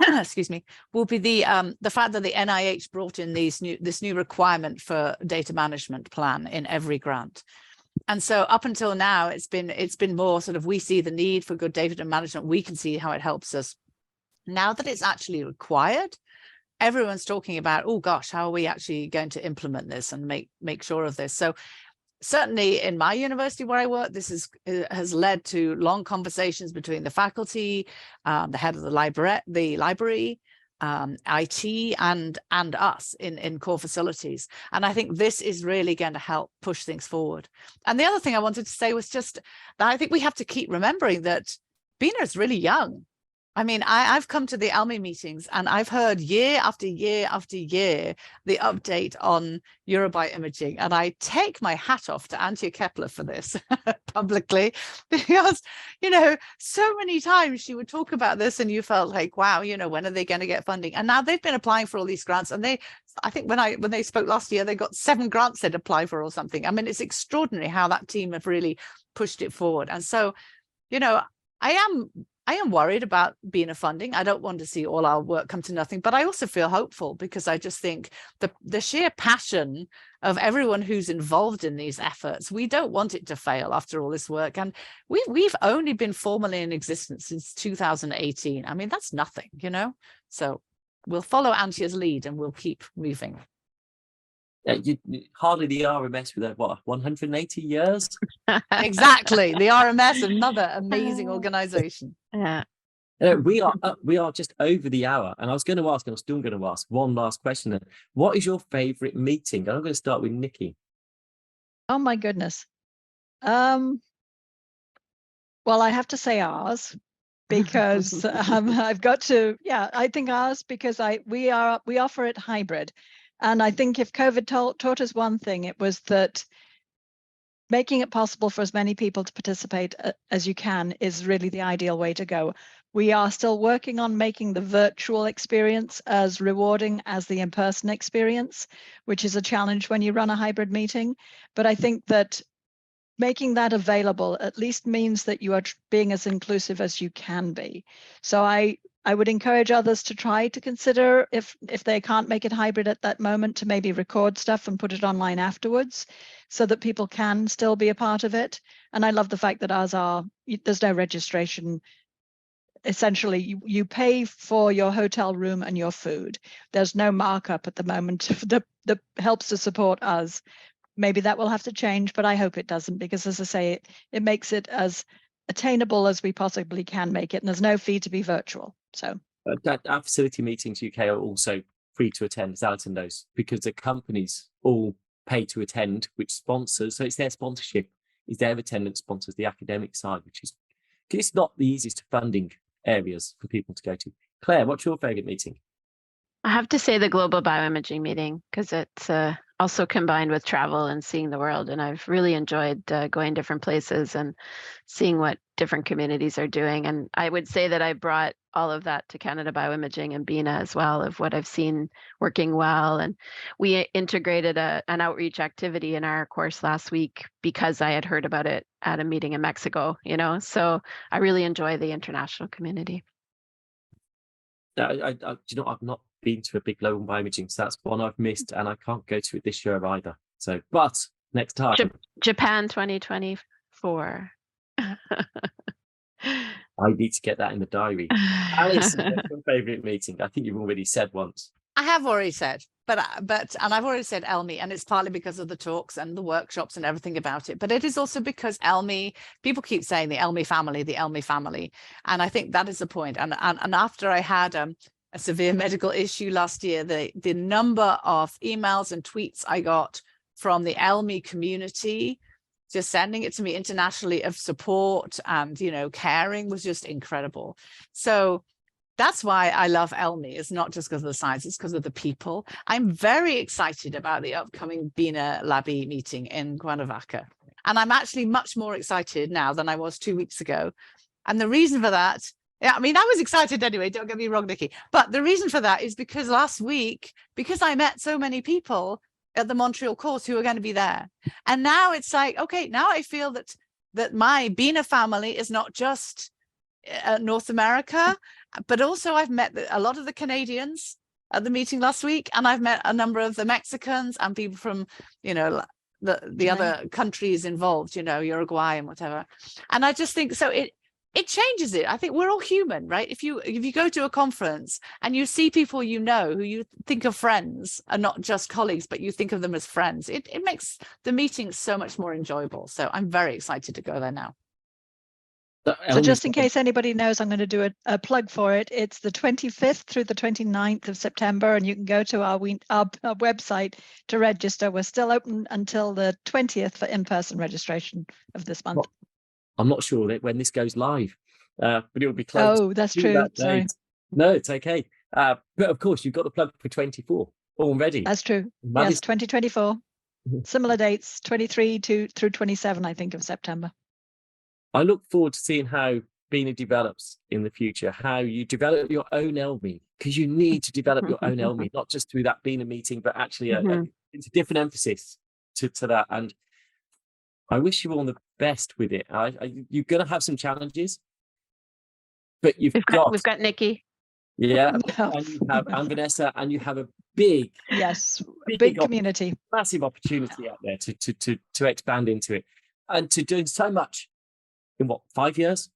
excuse me, will be the fact that the NIH brought in this new requirement for data management plan in every grant. And so up until now, it's been more sort of, we see the need for good data management. We can see how it helps us. Now that it's actually required, everyone's talking about, oh gosh, how are we actually going to implement this and make sure of this? So certainly in my university where I work, this has led to long conversations between the faculty, the head of the library, IT and us in core facilities. And I think this is really going to help push things forward. And the other thing I wanted to say was just that I think we have to keep remembering that BINA is really young. I mean, I've come to the ALMI meetings and I've heard year after year after year the update on BioImaging, and I take my hat off to Antje Kepler for this publicly, because, you know, so many times she would talk about this and you felt like, wow, you know, when are they going to get funding? And now they've been applying for all these grants, and I think when they spoke last year, they got 7 grants they'd apply for or something. I mean, it's extraordinary how that team have really pushed it forward. And so, you know, I am worried about BINA funding. I don't want to see all our work come to nothing, but I also feel hopeful because I just think the sheer passion of everyone who's involved in these efforts, we don't want it to fail after all this work. And we've only been formally in existence since 2018. I mean, that's nothing, you know? So we'll follow Antje's lead and we'll keep moving. Hardly the RMS with what, 180 years? Exactly, the RMS, another amazing organization. Yeah. We are just over the hour, and I was going to ask, and I'm still going to ask one last question. What is your favorite meeting? And I'm going to start with Nikki. Oh my goodness. Well, I have to say ours, because I've got to, I think ours, because we offer it hybrid. And I think if COVID taught us one thing, it was that making it possible for as many people to participate as you can is really the ideal way to go. We are still working on making the virtual experience as rewarding as the in-person experience, which is a challenge when you run a hybrid meeting. But I think that making that available at least means that you are being as inclusive as you can be. So I would encourage others to try to consider, if they can't make it hybrid at that moment, to maybe record stuff and put it online afterwards so that people can still be a part of it. And I love the fact that ours there's no registration. Essentially, you pay for your hotel room and your food. There's no markup at the moment that helps to support us. Maybe that will have to change, but I hope it doesn't, because as I say, it makes it as attainable as we possibly can make it, and there's no fee to be virtual. So our facility meetings UK are also free to attend, as Alison knows, because the companies all pay to attend, which sponsors, so it's their sponsorship, is their attendance sponsors the academic side, which is, it's not the easiest funding areas for people to go to. Claire, what's your favourite meeting? I have to say the global bioimaging meeting, because it's also combined with travel and seeing the world. And I've really enjoyed going different places and seeing what different communities are doing. And I would say that I brought all of that to Canada Bioimaging and BINA as well, of what I've seen working well. And we integrated an outreach activity in our course last week because I had heard about it at a meeting in Mexico, so I really enjoy the international community. I've not been to a big global bioimaging, so that's one I've missed, and I can't go to it this year either. So, but next time. Japan 2024. I need to get that in the diary. Alison, what's your favourite meeting? I think you've already said once. I have already said, but I've already said ELMI, and it's partly because of the talks and the workshops and everything about it. But it is also because ELMI, people keep saying the ELMI family, and I think that is the point. And after I had a severe medical issue last year, the number of emails and tweets I got from the ELMI community, just sending it to me internationally, of support and caring, was just incredible. So that's why I love ELMI. It's not just because of the science, it's because of the people. I'm very excited about the upcoming BINA Labi meeting in Cuernavaca. And I'm actually much more excited now than I was 2 weeks ago. And the reason for that, I was excited anyway, don't get me wrong, Nikki. But the reason for that is because last week, because I met so many people at the Montreal course who are going to be there. And now it's like, okay, now I feel that my BINA family is not just North America, but also I've met a lot of the Canadians at the meeting last week, and I've met a number of the Mexicans and people from the other countries involved, Uruguay and whatever. And I just think so it changes it. I think we're all human, right? If you go to a conference and you see people who you think of friends and not just colleagues, but you think of them as friends, it makes the meeting so much more enjoyable. So I'm very excited to go there now. So just in case anybody knows, I'm going to do a plug for it. It's the 25th through the 29th of September, and you can go to our website to register. We're still open until the 20th for in-person registration of this month. I'm not sure that when this goes live, but it will be close. Oh, that's true. Sorry. No, it's okay. But of course, you've got the plug for 24 already. That's true. Yes, 2024. Similar dates, 23 through 27, I think, of September. I look forward to seeing how BINA develops in the future, how you develop your own ELMI, because you need to develop your own ELMI, not just through that BINA meeting, but actually it's a different emphasis to that. And I wish you all the best with it. You're going to have some challenges, but we've got Nikki. Yeah, and Vanessa, and you have a big community, massive opportunity out there to expand into it, and to do so much in 5 years?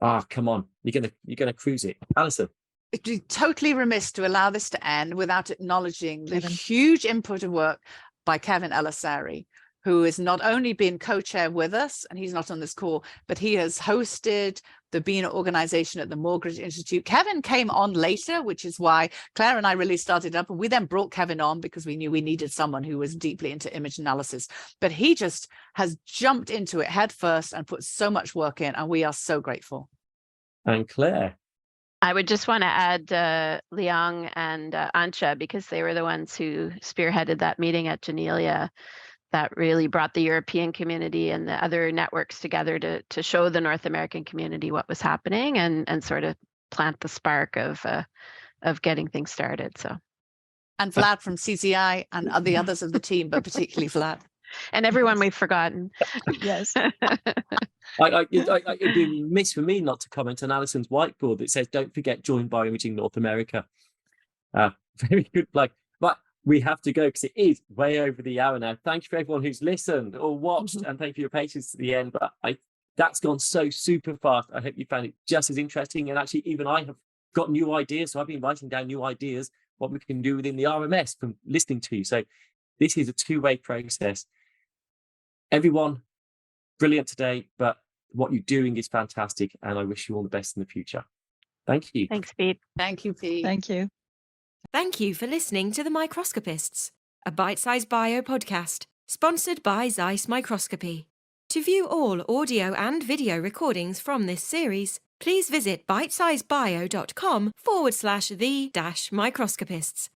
Come on, you're gonna cruise it, Alison. It'd be totally remiss to allow this to end without acknowledging the huge input of work by Kevin Elisari, who has not only been co-chair with us, and he's not on this call, but he has hosted the BINA organization at the Morgridge Institute. Kevin came on later, which is why Claire and I really started up, and we then brought Kevin on because we knew we needed someone who was deeply into image analysis. But he just has jumped into it head first and put so much work in, and we are so grateful. And Claire? I would just want to add Liang and Ancha, because they were the ones who spearheaded that meeting at Genelia. that really brought the European community and the other networks together to show the North American community what was happening and sort of plant the spark of getting things started. So, And Vlad from CCI and the others of the team, but particularly Vlad. and everyone we've forgotten. Yes. It'd be remiss for me not to comment on Alison's whiteboard that says, "Don't forget, join BioImaging North America." Very good plug. But we have to go because it is way over the hour now. Thank you for everyone who's listened or watched, and thank you for your patience to the end. But that's gone so super fast. I hope you found it just as interesting. And actually, even I have got new ideas. So I've been writing down new ideas, what we can do within the RMS from listening to you. So this is a two-way process. Everyone, brilliant today, but what you're doing is fantastic. And I wish you all the best in the future. Thank you. Thanks, Pete. Thank you, Pete. Thank you. Thank you for listening to The Microscopists, a bite-sized bio podcast sponsored by Zeiss Microscopy. To view all audio and video recordings from this series, please visit bitesizebio.com/the-microscopists.